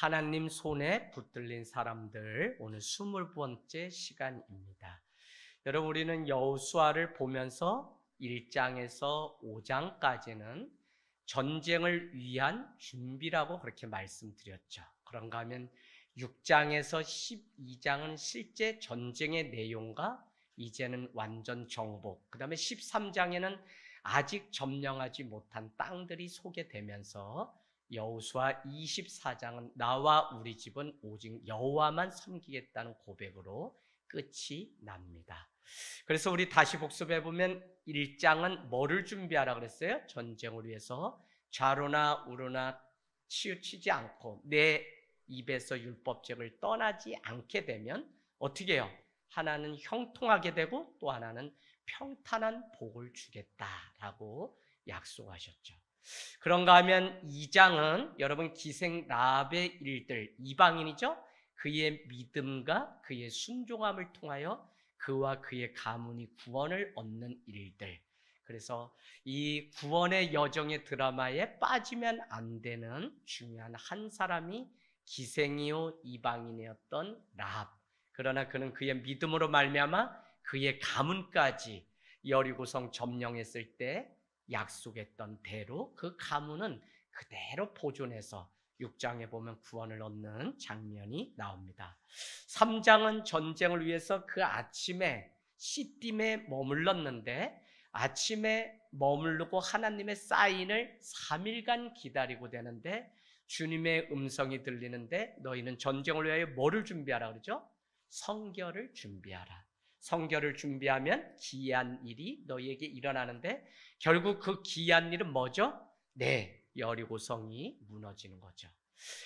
하나님 손에 붙들린 사람들, 오늘 20번째 시간입니다. 여러분, 우리는 여호수아를 보면서 1장에서 5장까지는 전쟁을 위한 준비라고 그렇게 말씀드렸죠. 그런가 하면 6장에서 12장은 실제 전쟁의 내용과 이제는 완전 정복, 그 다음에 13장에는 아직 점령하지 못한 땅들이 소개되면서 여호수아 24장은 나와 우리 집은 오직 여호와만 섬기겠다는 고백으로 끝이 납니다. 그래서 우리 다시 복습해 보면 1장은 뭐를 준비하라 그랬어요? 전쟁을 위해서 좌로나 우로나 치우치지 않고 내 입에서 율법책을 떠나지 않게 되면 어떻게 해요? 하나는 형통하게 되고 또 하나는 평탄한 복을 주겠다라고 약속하셨죠. 그런가 하면 2장은 여러분 기생 라합의 일들, 이방인이죠. 그의 믿음과 그의 순종함을 통하여 그와 그의 가문이 구원을 얻는 일들. 그래서 이 구원의 여정의 드라마에 빠지면 안 되는 중요한 한 사람이 기생이요 이방인이었던 라합. 그러나 그는 그의 믿음으로 말미암아 그의 가문까지 여리고성 점령했을 때 약속했던 대로 그 가문은 그대로 보존해서 6장에 보면 구원을 얻는 장면이 나옵니다. 3장은 전쟁을 위해서 그 아침에 시딤에 머물렀는데 아침에 머무르고 하나님의 사인을 3일간 기다리고 되는데 주님의 음성이 들리는데 너희는 전쟁을 위하여 뭐를 준비하라 그러죠? 성결을 준비하라. 성결을 준비하면 기이한 일이 너희에게 일어나는데 결국 그 기이한 일은 뭐죠? 네, 여리고성이 무너지는 거죠.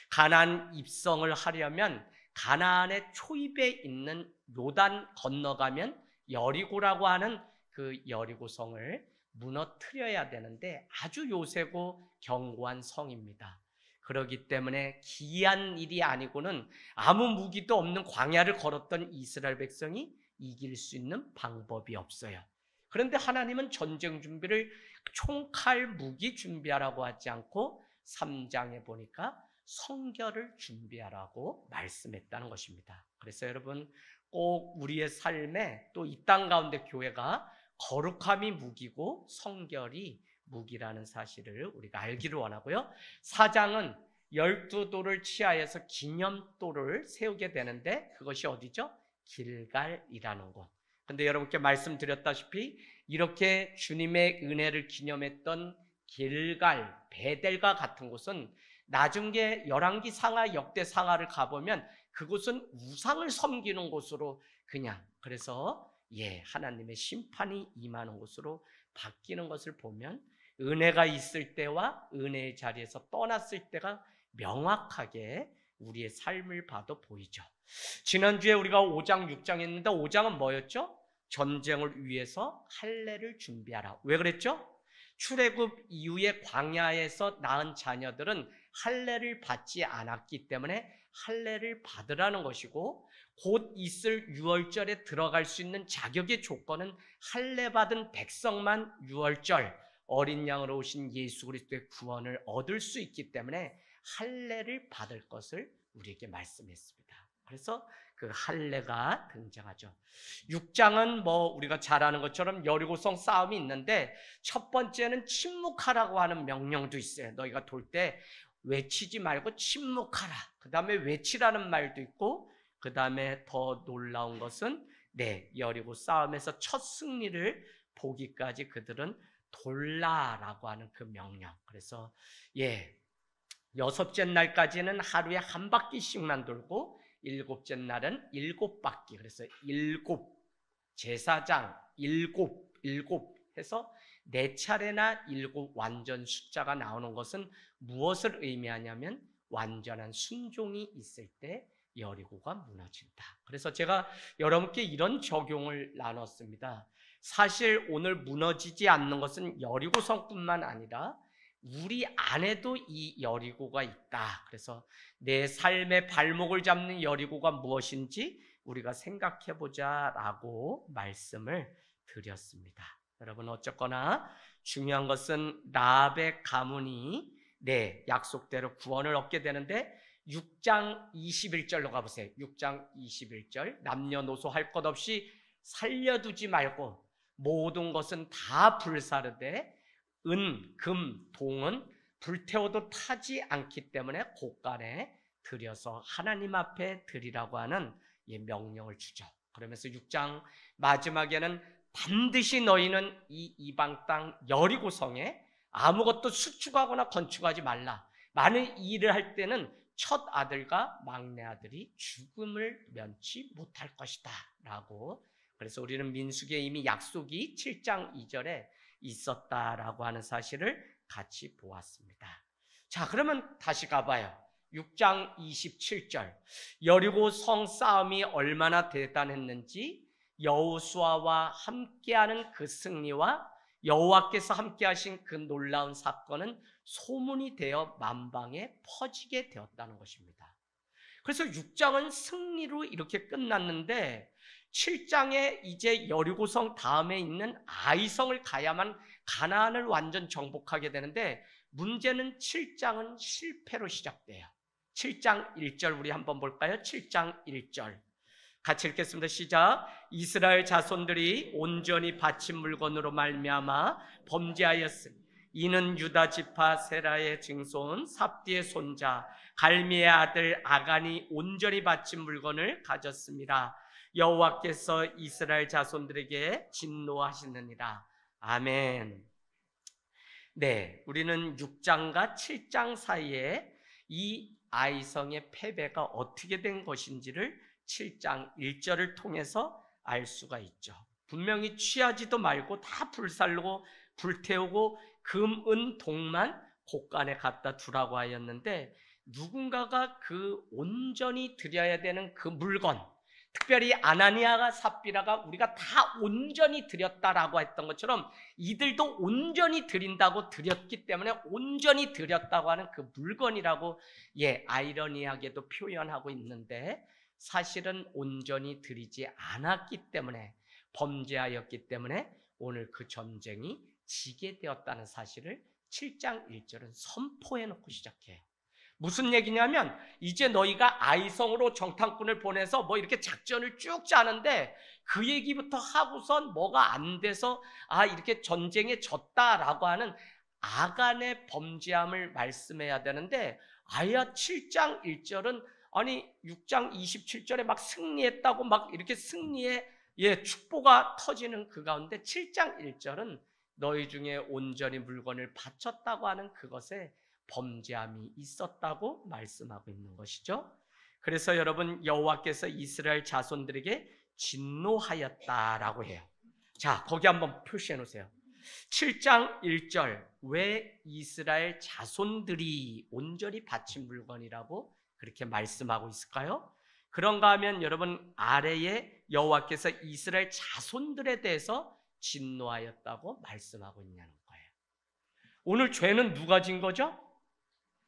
가나안 입성을 하려면 가나안의 초입에 있는 요단 건너가면 여리고라고 하는 그 여리고성을 무너뜨려야 되는데 아주 요새고 견고한 성입니다. 그렇기 때문에 기이한 일이 아니고는 아무 무기도 없는 광야를 걸었던 이스라엘 백성이 이길 수 있는 방법이 없어요. 그런데 하나님은 전쟁 준비를 총칼 무기 준비하라고 하지 않고 3장에 보니까 성결을 준비하라고 말씀했다는 것입니다. 그래서 여러분 꼭 우리의 삶에 또 이 땅 가운데 교회가 거룩함이 무기고 성결이 무기라는 사실을 우리가 알기를 원하고요. 4장은 12도를 취하여서 기념도를 세우게 되는데 그것이 어디죠? 길갈이라는 곳. 근데 여러분께 말씀드렸다시피 이렇게 주님의 은혜를 기념했던 길갈, 베델과 같은 곳은 나중에 열왕기 상하, 역대 상하를 가보면 그곳은 우상을 섬기는 곳으로 그냥 그래서 하나님의 심판이 임하는 곳으로 바뀌는 것을 보면 은혜가 있을 때와 은혜의 자리에서 떠났을 때가 명확하게 우리의 삶을 봐도 보이죠. 지난주에 우리가 5장, 6장 했는데 5장은 뭐였죠? 전쟁을 위해서 할례를 준비하라. 왜 그랬죠? 출애굽 이후에 광야에서 낳은 자녀들은 할례를 받지 않았기 때문에 할례를 받으라는 것이고 곧 있을 유월절에 들어갈 수 있는 자격의 조건은 할례 받은 백성만 유월절 어린 양으로 오신 예수 그리스도의 구원을 얻을 수 있기 때문에 할례를 받을 것을 우리에게 말씀했습니다. 그래서 그 할례가 등장하죠. 6장은 우리가 잘 아는 것처럼 여리고성 싸움이 있는데 첫 번째는 침묵하라고 하는 명령도 있어요. 너희가 돌 때 외치지 말고 침묵하라. 그 다음에 외치라는 말도 있고 그 다음에 더 놀라운 것은 여리고 싸움에서 첫 승리를 보기까지 그들은 돌라라고 하는 그 명령. 그래서 여섯째 날까지는 하루에 한 바퀴씩만 돌고 일곱째 날은 7바퀴. 그래서 7 제사장 7 해서 4차례나 7 완전 숫자가 나오는 것은 무엇을 의미하냐면 완전한 순종이 있을 때 여리고가 무너진다. 그래서 제가 여러분께 이런 적용을 나눴습니다. 사실 오늘 무너지지 않는 것은 여리고성뿐만 아니라 우리 안에도 이 여리고가 있다. 그래서 내 삶의 발목을 잡는 여리고가 무엇인지 우리가 생각해보자라고 말씀을 드렸습니다. 여러분 어쨌거나 중요한 것은 라합의 가문이 약속대로 구원을 얻게 되는데 6장 21절로 가보세요. 6장 21절. 남녀노소 할 것 없이 살려두지 말고 모든 것은 다 불사르되 은, 금, 동은 불태워도 타지 않기 때문에 곳간에 들여서 하나님 앞에 드리라고 하는 명령을 주죠. 그러면서 6장 마지막에는 반드시 너희는 이 이방 땅 여리고성에 아무것도 수축하거나 건축하지 말라. 많은 일을 할 때는 첫 아들과 막내 아들이 죽음을 면치 못할 것이다 라고. 그래서 우리는 민수기에 이미 약속이 7장 2절에 있었다라고 하는 사실을 같이 보았습니다. 자, 그러면 다시 가봐요. 6장 27절. 여리고 성 싸움이 얼마나 대단했는지 여호수아와 함께하는 그 승리와 여호와께서 함께하신 그 놀라운 사건은 소문이 되어 만방에 퍼지게 되었다는 것입니다. 그래서 6장은 승리로 이렇게 끝났는데 7장에 이제 여리고성 다음에 있는 아이성을 가야만 가나안을 완전 정복하게 되는데, 문제는 7장은 실패로 시작돼요. 7장 1절 우리 한번 볼까요? 7장 1절 같이 읽겠습니다. 시작. 이스라엘 자손들이 온전히 바친 물건으로 말미암아 범죄하였으니 이는 유다 지파 세라의 증손 삽디의 손자 갈미의 아들 아간이 온전히 바친 물건을 가졌습니다. 여호와께서 이스라엘 자손들에게 진노하시느니라. 아멘. 네, 우리는 6장과 7장 사이에 이 아이성의 패배가 어떻게 된 것인지를 7장 1절을 통해서 알 수가 있죠. 분명히 취하지도 말고 다 불살르고 불태우고 금, 은, 동만 곳간에 갖다 두라고 하였는데, 누군가가 그 온전히 드려야 되는 그 물건, 특별히 아나니아가 삽비라가 우리가 다 온전히 드렸다라고 했던 것처럼 이들도 온전히 드린다고 드렸기 때문에 온전히 드렸다고 하는 그 물건이라고 아이러니하게도 표현하고 있는데, 사실은 온전히 드리지 않았기 때문에, 범죄하였기 때문에 오늘 그 전쟁이 지게 되었다는 사실을 7장 1절은 선포해 놓고 시작해요. 무슨 얘기냐면, 이제 너희가 아이성으로 정탐꾼을 보내서 뭐 이렇게 작전을 쭉 짜는데 그 얘기부터 하고선 뭐가 안 돼서 이렇게 전쟁에 졌다라고 하는 아간의 범죄함을 말씀해야 되는데, 7장 1절은 6장 27절에 막 승리했다고 막 이렇게 승리의 축보가 터지는 그 가운데 7장 1절은 너희 중에 온전히 물건을 바쳤다고 하는 그것에 범죄함이 있었다고 말씀하고 있는 것이죠. 그래서 여러분, 여호와께서 이스라엘 자손들에게 진노하였다라고 해요. 자, 거기 한번 표시해 놓으세요. 7장 1절, 왜 이스라엘 자손들이 온전히 바친 물건이라고 그렇게 말씀하고 있을까요? 그런가 하면 여러분, 아래에 여호와께서 이스라엘 자손들에 대해서 진노하였다고 말씀하고 있냐는 거예요. 오늘 죄는 누가 진 거죠?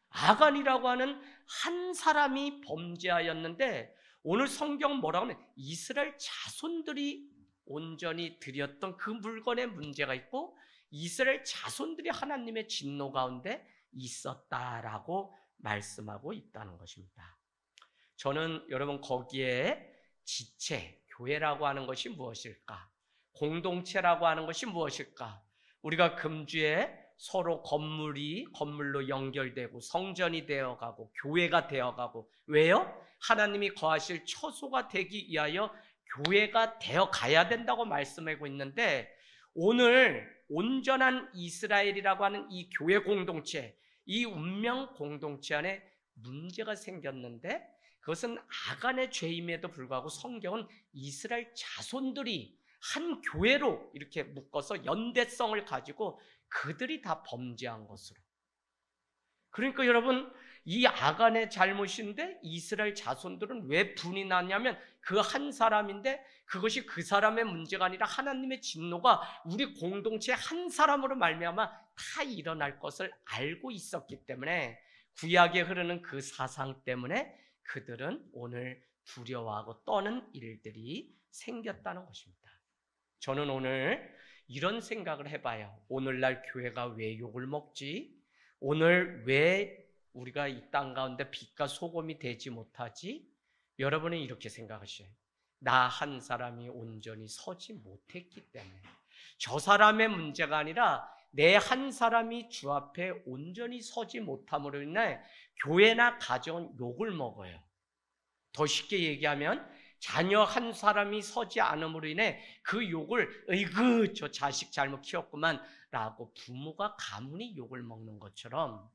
아간이라고 하는 한 사람이 범죄하였는데, 오늘 성경 뭐라고 하면 이스라엘 자손들이 온전히 드렸던 그 물건에 문제가 있고 이스라엘 자손들이 하나님의 진노 가운데 있었다라고 말씀하고 있다는 것입니다. 저는 여러분, 거기에 지체, 교회라고 하는 것이 무엇일까? 공동체라고 하는 것이 무엇일까? 우리가 금주에 서로 건물로 연결되고 성전이 되어가고 교회가 되어가고, 왜요? 하나님이 거하실 처소가 되기 위하여 교회가 되어가야 된다고 말씀하고 있는데, 오늘 온전한 이스라엘이라고 하는 이 교회 공동체, 이 운명 공동체 안에 문제가 생겼는데, 그것은 아간의 죄임에도 불구하고 성경은 이스라엘 자손들이 한 교회로 이렇게 묶어서 연대성을 가지고 그들이 다 범죄한 것으로. 그러니까 여러분, 이 아간의 잘못인데 이스라엘 자손들은 왜 분이 났냐면 그 한 사람인데, 그것이 그 사람의 문제가 아니라 하나님의 진노가 우리 공동체 한 사람으로 말미암아 다 일어날 것을 알고 있었기 때문에, 구약에 흐르는 그 사상 때문에 그들은 오늘 두려워하고 떠는 일들이 생겼다는 것입니다. 저는 오늘 이런 생각을 해봐요. 오늘날 교회가 왜 욕을 먹지? 오늘 왜 우리가 이 땅 가운데 빛과 소금이 되지 못하지? 여러분은 이렇게 생각하셔요. 나 한 사람이 온전히 서지 못했기 때문에. 저 사람의 문제가 아니라 내 한 사람이 주 앞에 온전히 서지 못함으로 인해 교회나 가정은 욕을 먹어요. 더 쉽게 얘기하면 자녀 한 사람이 서지 않음으로 인해 그 욕을 으이그 저 자식 잘못 키웠구만 라고 부모가 가문이 욕을 먹는 것처럼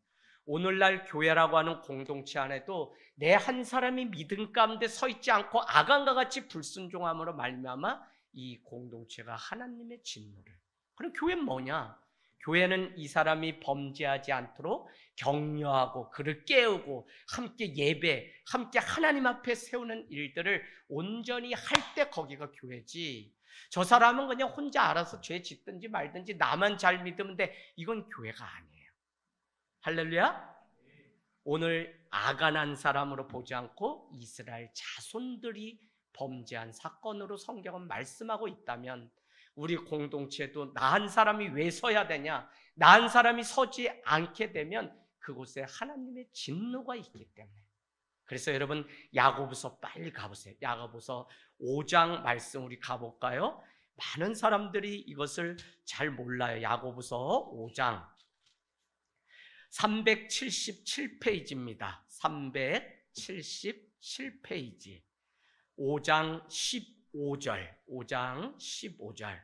오늘날 교회라고 하는 공동체 안에도 내 한 사람이 믿음 가운데 서 있지 않고 아간과 같이 불순종함으로 말미암아 이 공동체가 하나님의 진노를. 그럼 교회는 뭐냐? 교회는 이 사람이 범죄하지 않도록 격려하고 그를 깨우고 함께 예배, 함께 하나님 앞에 세우는 일들을 온전히 할 때 거기가 교회지. 저 사람은 그냥 혼자 알아서 죄 짓든지 말든지 나만 잘 믿으면 돼. 이건 교회가 아니에요. 할렐루야? 오늘 아간한 사람으로 보지 않고 이스라엘 자손들이 범죄한 사건으로 성경은 말씀하고 있다면 우리 공동체도 나 한 사람이 왜 서야 되냐? 나 한 사람이 서지 않게 되면 그곳에 하나님의 진노가 있기 때문에. 그래서 여러분 야고보서 빨리 가보세요. 야고보서 5장 말씀 우리 가볼까요? 많은 사람들이 이것을 잘 몰라요. 야고보서 5장 377페이지입니다. 377페이지 5장 15절 5장 15절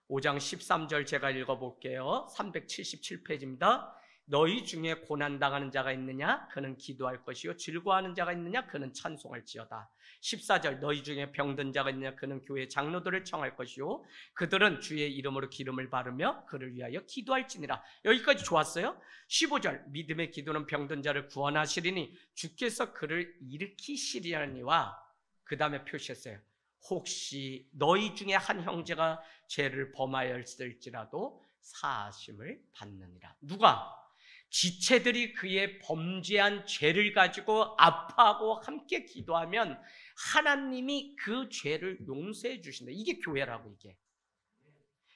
5장 13절 제가 읽어볼게요. 377페이지입니다. 너희 중에 고난당하는 자가 있느냐? 그는 기도할 것이요 즐거워하는 자가 있느냐? 그는 찬송할지어다. 14절 너희 중에 병든 자가 있느냐? 그는 교회 장로들을 청할 것이요 그들은 주의 이름으로 기름을 바르며 그를 위하여 기도할지니라. 여기까지 좋았어요. 15절 믿음의 기도는 병든 자를 구원하시리니 주께서 그를 일으키시리니와 그 다음에 표시했어요. 혹시 너희 중에 한 형제가 죄를 범하였을지라도 사하심을 받느니라. 누가? 지체들이 그의 범죄한 죄를 가지고 아파하고 함께 기도하면 하나님이 그 죄를 용서해 주신다. 이게 교회라고 이게.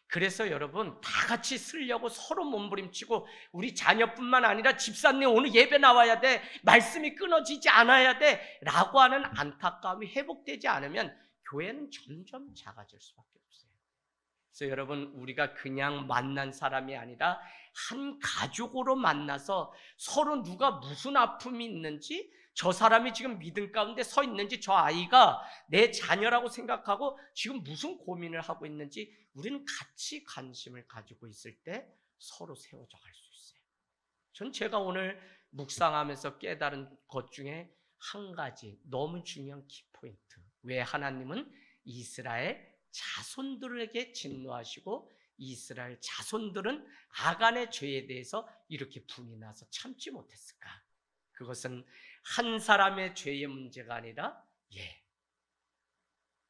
그래서 여러분 다 같이 쓰려고 서로 몸부림치고 우리 자녀뿐만 아니라 집사님 오늘 예배 나와야 돼. 말씀이 끊어지지 않아야 돼. 라고 하는 안타까움이 회복되지 않으면 교회는 점점 작아질 수밖에 없어요. 그래서 여러분 우리가 그냥 만난 사람이 아니라 한 가족으로 만나서 서로 누가 무슨 아픔이 있는지 저 사람이 지금 믿음 가운데 서 있는지 저 아이가 내 자녀라고 생각하고 지금 무슨 고민을 하고 있는지 우리는 같이 관심을 가지고 있을 때 서로 세워져 갈 수 있어요. 전 제가 오늘 묵상하면서 깨달은 것 중에 한 가지 너무 중요한 키포인트. 왜 하나님은 이스라엘 자손들에게 진노하시고 이스라엘 자손들은 아간의 죄에 대해서 이렇게 분이 나서 참지 못했을까? 그것은 한 사람의 죄의 문제가 아니라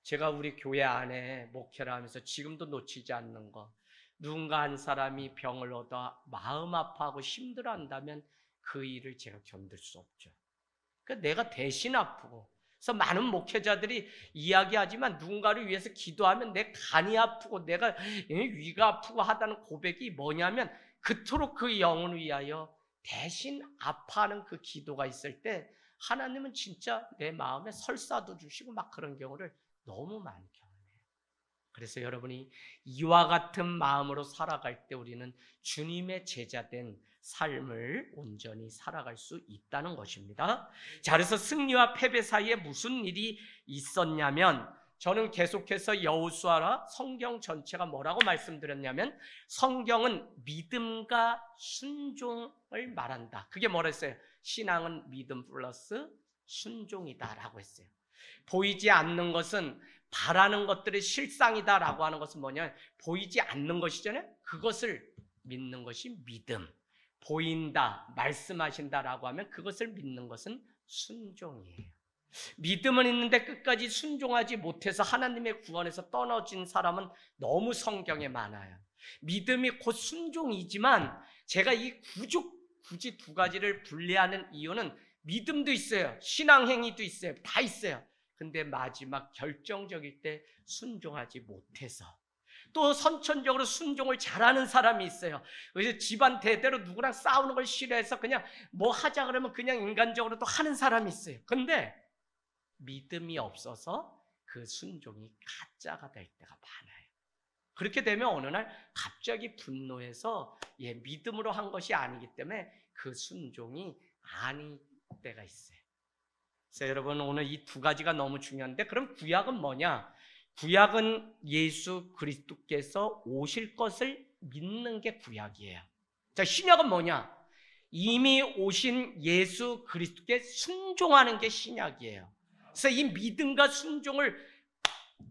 제가 우리 교회 안에 목회를 하면서 지금도 놓치지 않는 거, 누군가 한 사람이 병을 얻어 마음 아파하고 힘들어한다면 그 일을 제가 견딜 수 없죠. 그러니까 내가 대신 아프고, 그래서 많은 목회자들이 이야기하지만 누군가를 위해서 기도하면 내 간이 아프고 내가 위가 아프고 하다는 고백이 뭐냐면 그토록 그 영혼을 위하여 대신 아파하는 그 기도가 있을 때 하나님은 진짜 내 마음에 설사도 주시고 막 그런 경우를 너무 많이 경험해요. 그래서 여러분이 이와 같은 마음으로 살아갈 때 우리는 주님의 제자된 삶을 온전히 살아갈 수 있다는 것입니다. 자, 그래서 승리와 패배 사이에 무슨 일이 있었냐면 저는 계속해서 여호수아라 성경 전체가 뭐라고 말씀드렸냐면 성경은 믿음과 순종을 말한다. 그게 뭐라 했어요? 신앙은 믿음 플러스 순종이다라고 했어요. 보이지 않는 것은 바라는 것들의 실상이다라고 하는 것은 뭐냐? 보이지 않는 것이잖아요. 그것을 믿는 것이 믿음. 보인다, 말씀하신다라고 하면 그것을 믿는 것은 순종이에요. 믿음은 있는데 끝까지 순종하지 못해서 하나님의 구원에서 떨어진 사람은 너무 성경에 많아요. 믿음이 곧 순종이지만 제가 이 굳이 두 가지를 분리하는 이유는 믿음도 있어요. 신앙행위도 있어요. 다 있어요. 근데 마지막 결정적일 때 순종하지 못해서 또 선천적으로 순종을 잘하는 사람이 있어요. 그래서 집안 대대로 누구랑 싸우는 걸 싫어해서 그냥 뭐 하자 그러면 그냥 인간적으로 또 하는 사람이 있어요. 근데 믿음이 없어서 그 순종이 가짜가 될 때가 많아요. 그렇게 되면 어느 날 갑자기 분노해서 믿음으로 한 것이 아니기 때문에 그 순종이 아닐 때가 있어요. 그래서 여러분 오늘 이 두 가지가 너무 중요한데, 그럼 구약은 뭐냐? 구약은 예수 그리스도께서 오실 것을 믿는 게 구약이에요. 자, 신약은 뭐냐? 이미 오신 예수 그리스도께 순종하는 게 신약이에요. 그래서 이 믿음과 순종을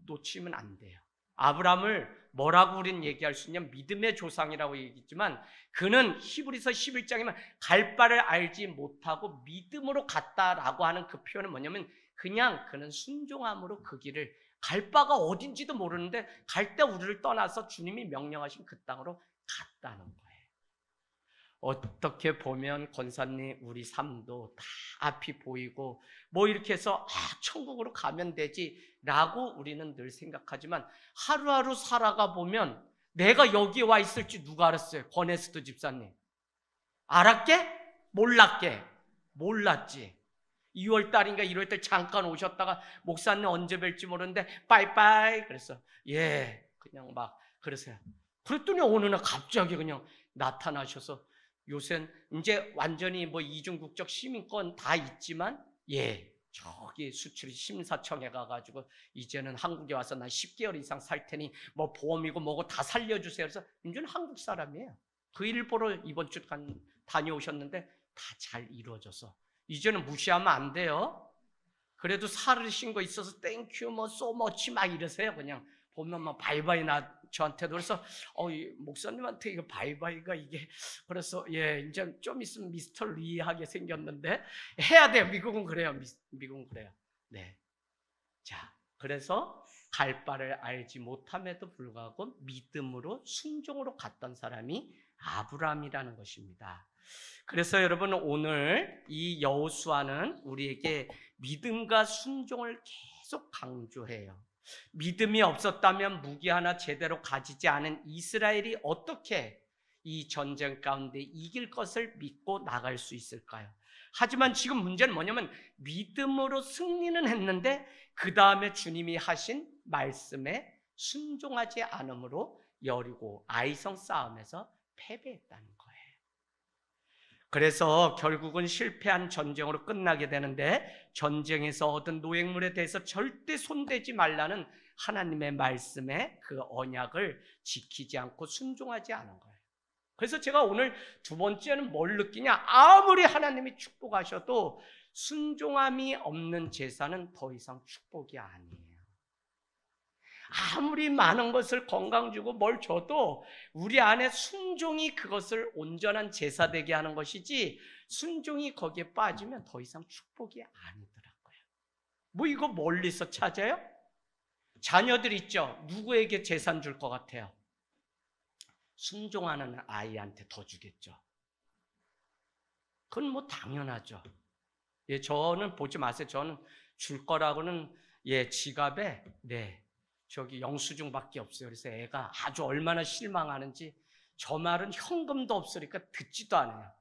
놓치면 안 돼요. 아브라함을 뭐라고 우리는 얘기할 수 있냐면 믿음의 조상이라고 얘기했지만, 그는 히브리서 11장이면 갈 바를 알지 못하고 믿음으로 갔다라고 하는 그 표현은 뭐냐면, 그냥 그는 순종함으로 그 길을, 갈 바가 어딘지도 모르는데 갈 때 우리를 떠나서 주님이 명령하신 그 땅으로 갔다는 거예요. 어떻게 보면 권사님 우리 삶도 다 앞이 보이고 뭐 이렇게 해서 천국으로 가면 되지 라고 우리는 늘 생각하지만, 하루하루 살아가 보면 내가 여기에 와 있을지 누가 알았어요? 권에스도 집사님 알았게? 몰랐게? 몰랐지. 2월달인가 1월달 잠깐 오셨다가 목사님 언제 뵐지 모르는데 빠이빠이 그랬어. 그냥 막 그러세요. 그랬더니 어느 날 갑자기 그냥 나타나셔서, 요새는 이제 완전히 뭐 이중국적 시민권 다 있지만 저기 수출이 심사청에 가가지고 이제는 한국에 와서 난 10개월 이상 살 테니 뭐 보험이고 뭐고 다 살려주세요. 그래서 이제는 한국 사람이에요. 그 일 보러 이번 주 다녀오셨는데 다 잘 이루어져서 이제는 무시하면 안 돼요. 그래도 살으신 거 있어서 땡큐 뭐 소머치 막 이러세요. 그냥 보면 막 바이바이 저한테도. 그래서 목사님한테 이거 바이바이가 이게 그래서 이제 좀 있으면 미스터 리하게 생겼는데 해야 돼요. 미국은 그래요. 미국은 그래요. 네. 자, 그래서 갈 바를 알지 못함에도 불구하고 믿음으로 순종으로 갔던 사람이 아브라함이라는 것입니다. 그래서 여러분 오늘 이 여호수아는 우리에게 믿음과 순종을 계속 강조해요. 믿음이 없었다면 무기 하나 제대로 가지지 않은 이스라엘이 어떻게 이 전쟁 가운데 이길 것을 믿고 나갈 수 있을까요? 하지만 지금 문제는 뭐냐면 믿음으로 승리는 했는데 그 다음에 주님이 하신 말씀에 순종하지 않음으로 여리고 아이성 싸움에서 패배했다는 거예요. 그래서 결국은 실패한 전쟁으로 끝나게 되는데, 전쟁에서 얻은 노획물에 대해서 절대 손대지 말라는 하나님의 말씀에 그 언약을 지키지 않고 순종하지 않은 거예요. 그래서 제가 오늘 두 번째는 뭘 느끼냐? 아무리 하나님이 축복하셔도 순종함이 없는 제사는 더 이상 축복이 아니에요. 아무리 많은 것을 건강 주고 뭘 줘도 우리 안에 순종이 그것을 온전한 제사 되게 하는 것이지, 순종이 거기에 빠지면 더 이상 축복이 아니더라고요. 뭐 이거 멀리서 찾아요? 자녀들 있죠? 누구에게 재산 줄 것 같아요? 순종하는 아이한테 더 주겠죠. 그건 뭐 당연하죠. 저는 보지 마세요. 저는 줄 거라고는 지갑에 저기 영수증밖에 없어요. 그래서 애가 아주 얼마나 실망하는지, 저 말은 현금도 없으니까 듣지도 않아요.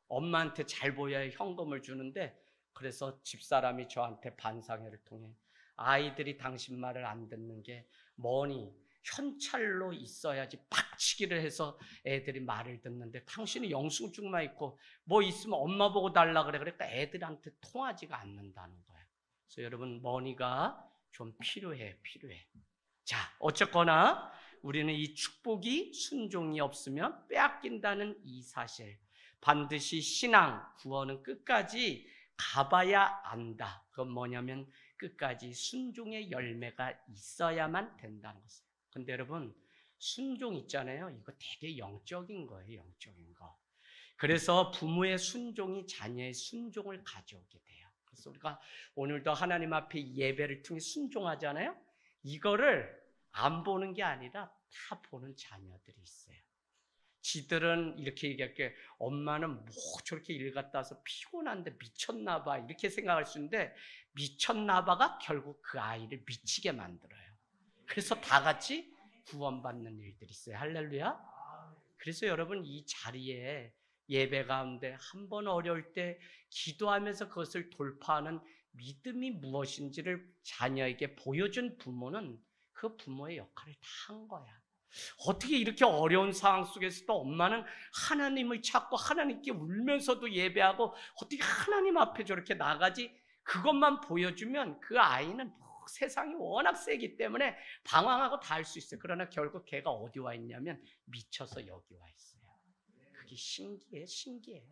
엄마한테 잘 보여야 현금을 주는데, 그래서 집사람이 저한테 반상회를 통해 아이들이 당신 말을 안 듣는 게 뭐니? 현찰로 있어야지 팍치기를 해서 애들이 말을 듣는데 당신이 영수증만 있고 뭐 있으면 엄마 보고 달라 그래. 그러니까 애들한테 통하지가 않는다는 거예요. 그래서 여러분 머니가 좀 필요해. 자, 어쨌거나 우리는 이 축복이 순종이 없으면 빼앗긴다는 이 사실, 반드시 신앙, 구원은 끝까지 가봐야 안다. 그건 뭐냐면 끝까지 순종의 열매가 있어야만 된다는 것이에요. 근데 여러분 순종 있잖아요. 이거 되게 영적인 거예요. 영적인 거. 그래서 부모의 순종이 자녀의 순종을 가져오게 돼요. 그래서 우리가 오늘도 하나님 앞에 예배를 통해 순종하잖아요. 이거를 안 보는 게 아니라 다 보는 자녀들이 있어요. 지들은 이렇게 얘기할게, 엄마는 뭐 저렇게 일 갔다 와서 피곤한데 미쳤나 봐 이렇게 생각할 수 있는데, 미쳤나 봐가 결국 그 아이를 미치게 만들어요. 그래서 다 같이 구원받는 일들이 있어요. 할렐루야. 그래서 여러분 이 자리에 예배 가운데 한 번 어려울 때 기도하면서 그것을 돌파하는 믿음이 무엇인지를 자녀에게 보여준 부모는 그 부모의 역할을 다 한 거야. 어떻게 이렇게 어려운 상황 속에서도 엄마는 하나님을 찾고 하나님께 울면서도 예배하고 어떻게 하나님 앞에 저렇게 나가지? 그것만 보여주면 그 아이는 세상이 워낙 세기 때문에 방황하고 다 할 수 있어요. 그러나 결국 걔가 어디 와 있냐면 미쳐서 여기 와 있어요. 그게 신기해.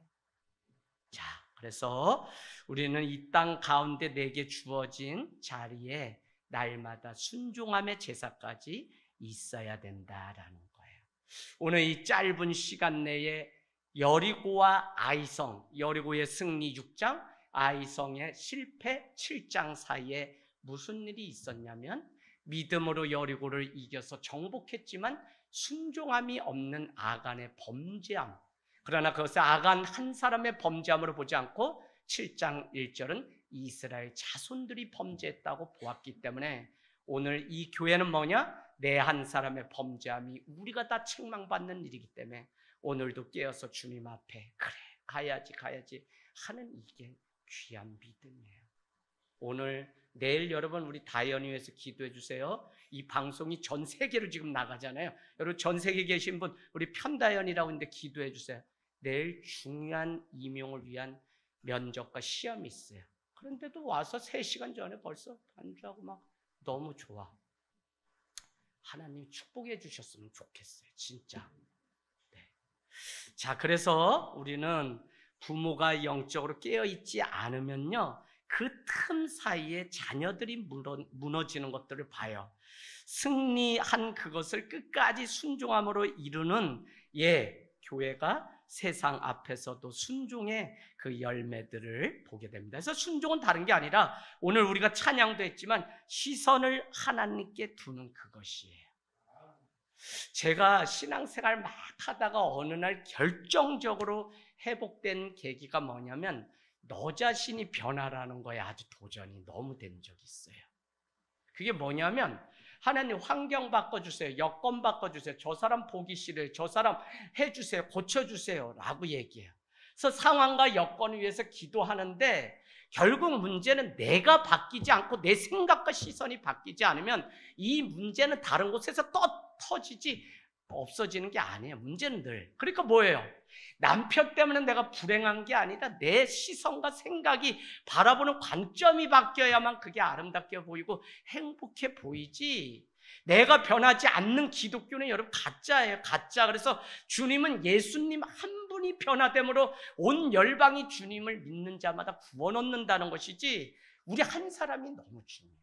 자, 그래서 우리는 이 땅 가운데 내게 주어진 자리에 날마다 순종함의 제사까지 있어야 된다라는 거예요. 오늘 이 짧은 시간 내에 여리고와 아이성, 여리고의 승리 6장, 아이성의 실패 7장 사이에 무슨 일이 있었냐면 믿음으로 여리고를 이겨서 정복했지만 순종함이 없는 아간의 범죄함, 그러나 그것을 아간 한 사람의 범죄함으로 보지 않고 7장 1절은 이스라엘 자손들이 범죄했다고 보았기 때문에 오늘 이 교회는 뭐냐? 내 한 사람의 범죄함이 우리가 다 책망받는 일이기 때문에 오늘도 깨어서 주님 앞에 그래 가야지 하는 이게 귀한 믿음이에요. 오늘 내일 여러분 우리 다연이 위해서 기도해 주세요. 이 방송이 전 세계로 지금 나가잖아요. 여러분 전 세계에 계신 분 우리 편다연이라고 하는데 기도해 주세요. 내일 중요한 임용을 위한 면접과 시험이 있어요. 그런데도 와서 3시간 전에 벌써 반주하고 막 너무 좋아. 하나님이 축복해 주셨으면 좋겠어요. 진짜. 네. 자, 그래서 우리는 부모가 영적으로 깨어있지 않으면요, 그 틈 사이에 자녀들이 무너지는 것들을 봐요. 승리한 그것을 끝까지 순종함으로 이루는 교회가 세상 앞에서도 순종의 그 열매들을 보게 됩니다. 그래서 순종은 다른 게 아니라 오늘 우리가 찬양도 했지만 시선을 하나님께 두는 그것이에요. 제가 신앙생활 막 하다가 어느 날 결정적으로 회복된 계기가 뭐냐면 너 자신이 변화라는 거에 아주 도전이 너무 된 적이 있어요. 그게 뭐냐면 하나님 환경 바꿔주세요. 여건 바꿔주세요. 저 사람 보기 싫어요. 저 사람 해주세요. 고쳐주세요. 라고 얘기해요. 그래서 상황과 여건을 위해서 기도하는데 결국 문제는 내가 바뀌지 않고 내 생각과 시선이 바뀌지 않으면 이 문제는 다른 곳에서 또 터지지 없어지는 게 아니에요. 문제는 늘. 그러니까 뭐예요? 남편 때문에 내가 불행한 게 아니라 내 시선과 생각이 바라보는 관점이 바뀌어야만 그게 아름답게 보이고 행복해 보이지. 내가 변하지 않는 기독교는 여러분 가짜예요. 가짜. 그래서 주님은 예수님 한 분이 변화됨으로 온 열방이 주님을 믿는 자마다 구원 얻는다는 것이지 우리 한 사람이 너무 중요해요.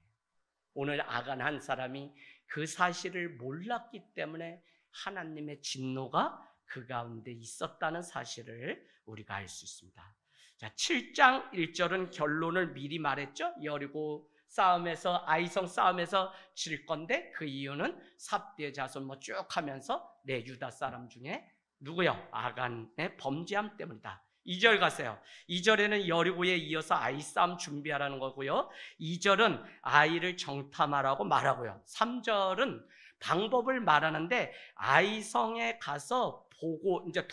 오늘 아간 한 사람이 그 사실을 몰랐기 때문에 하나님의 진노가 그 가운데 있었다는 사실을 우리가 알 수 있습니다. 자, 7장 1절은 결론을 미리 말했죠. 여리고 싸움에서 아이성 싸움에서 질 건데 그 이유는 삽대 자손 뭐 쭉 하면서 내 유다 사람 중에 누구요? 아간의 범죄함 때문이다. 2절 가세요. 2절에는 여리고에 이어서 아이 싸움 준비하라는 거고요. 2절은 아이를 정탐하라고 말하고요. 3절은 방법을 말하는데 아이성에 가서 보고 이제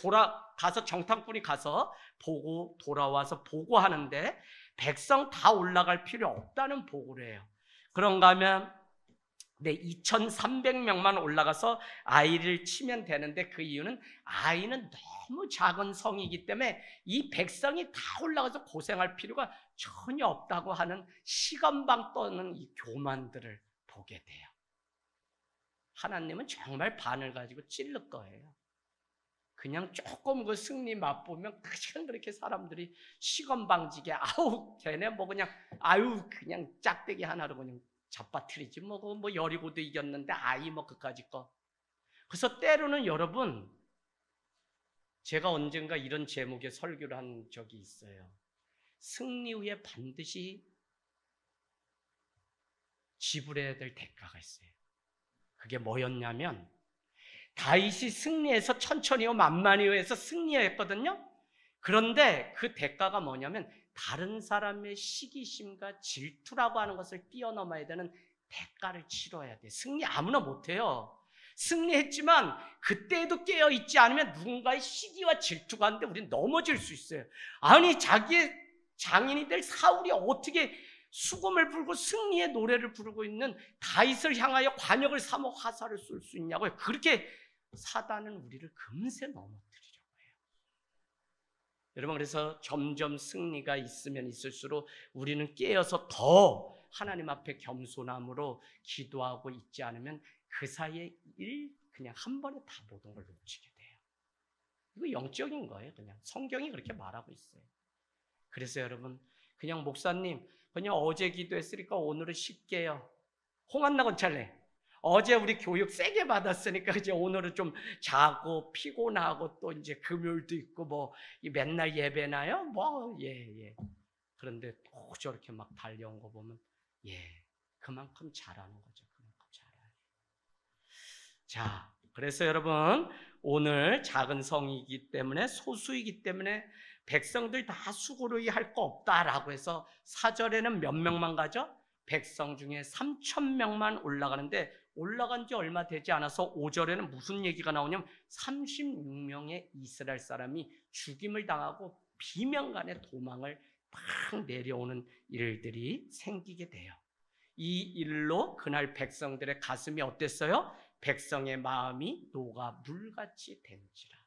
가서 정탐꾼이 가서 보고 돌아와서 보고하는데 백성 다 올라갈 필요 없다는 보고를 해요. 그런가 하면 2,300명만 올라가서 아이를 치면 되는데 그 이유는 아이는 너무 작은 성이기 때문에 이 백성이 다 올라가서 고생할 필요가 전혀 없다고 하는 시건방 떠는 이 교만들을 보게 돼요. 하나님은 정말 반을 가지고 찔릴 거예요. 그냥 조금 그 승리 맛보면 그냥 그렇게 사람들이 시건방지게 아우 걔네 뭐 그냥 아유 그냥 짝대기 하나로 그냥 잡아뜨리지 뭐 여리고도 이겼는데 아이 뭐 그까짓 거. 그래서 때로는 여러분 제가 언젠가 이런 제목의 설교를 한 적이 있어요. 승리 후에 반드시 지불해야 될 대가가 있어요. 그게 뭐였냐면 다윗이 승리해서 천천히요 만만히요 해서 승리했거든요. 그런데 그 대가가 뭐냐면 다른 사람의 시기심과 질투라고 하는 것을 뛰어넘어야 되는 대가를 치러야 돼. 승리 아무나 못해요. 승리했지만 그때에도 깨어있지 않으면 누군가의 시기와 질투가 하는데 우리는 넘어질 수 있어요. 아니 자기의 장인이 될 사울이 어떻게 수금을 불고 승리의 노래를 부르고 있는 다윗을 향하여 관역을 삼아 화살을 쏠 수 있냐고요. 그렇게 사단은 우리를 금세 넘어뜨리려고 해요. 여러분, 그래서 점점 승리가 있으면 있을수록 우리는 깨어서 더 하나님 앞에 겸손함으로 기도하고 있지 않으면 그 사이에 그냥 한 번에 다 모든 걸 놓치게 돼요. 이거 영적인 거예요. 그냥 성경이 그렇게 말하고 있어요. 그래서 여러분, 그냥 목사님 그냥 어제 기도했으니까 오늘은 쉽게요. 홍한나 권찰래, 어제 우리 교육 세게 받았으니까 이제 오늘은 좀 자고 피곤하고 또 이제 금요일도 있고 뭐 맨날 예배나요? 뭐 예. 그런데 또 저렇게 막 달려온 거 보면 그만큼 잘하는 거죠. 그만큼 잘해요. 자, 그래서 여러분, 오늘 작은 성이기 때문에, 소수이기 때문에 백성들 다 수고를 할 거 없다라고 해서 4절에는 몇 명만 가죠? 백성 중에 3,000명만 올라가는데, 올라간 지 얼마 되지 않아서 5절에는 무슨 얘기가 나오냐면 36명의 이스라엘 사람이 죽임을 당하고 비명간에 도망을 막 내려오는 일들이 생기게 돼요. 이 일로 그날 백성들의 가슴이 어땠어요? 백성의 마음이 녹아 물같이 된지라.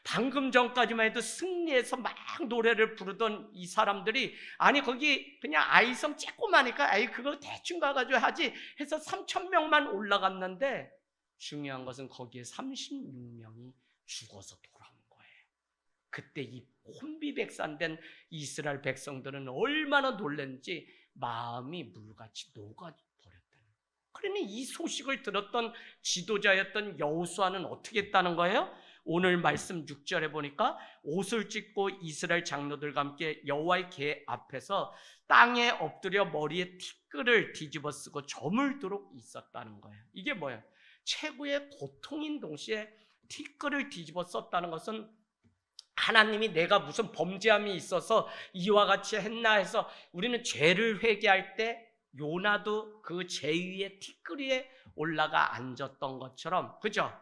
방금 전까지만 해도 승리해서 막 노래를 부르던 이 사람들이, 아니 거기 그냥 아이성 쬐꼬마니까 아이 그거 대충 가가지고 하지 해서 3,000명만 올라갔는데, 중요한 것은 거기에 36명이 죽어서 돌아온 거예요. 그때 이 혼비백산된 이스라엘 백성들은 얼마나 놀랐는지 마음이 물같이 녹아버렸다는 거예요. 그러니 이 소식을 들었던 지도자였던 여호수아는 어떻게 했다는 거예요? 오늘 말씀 6절에 보니까 옷을 찢고 이스라엘 장로들과 함께 여호와의 궤 앞에서 땅에 엎드려 머리에 티끌을 뒤집어 쓰고 저물도록 있었다는 거예요. 이게 뭐예요? 최고의 고통인 동시에 티끌을 뒤집어 썼다는 것은 하나님이 내가 무슨 범죄함이 있어서 이와 같이 했나 해서, 우리는 죄를 회개할 때 요나도 그 죄 위에 티끌 위에 올라가 앉았던 것처럼, 그죠?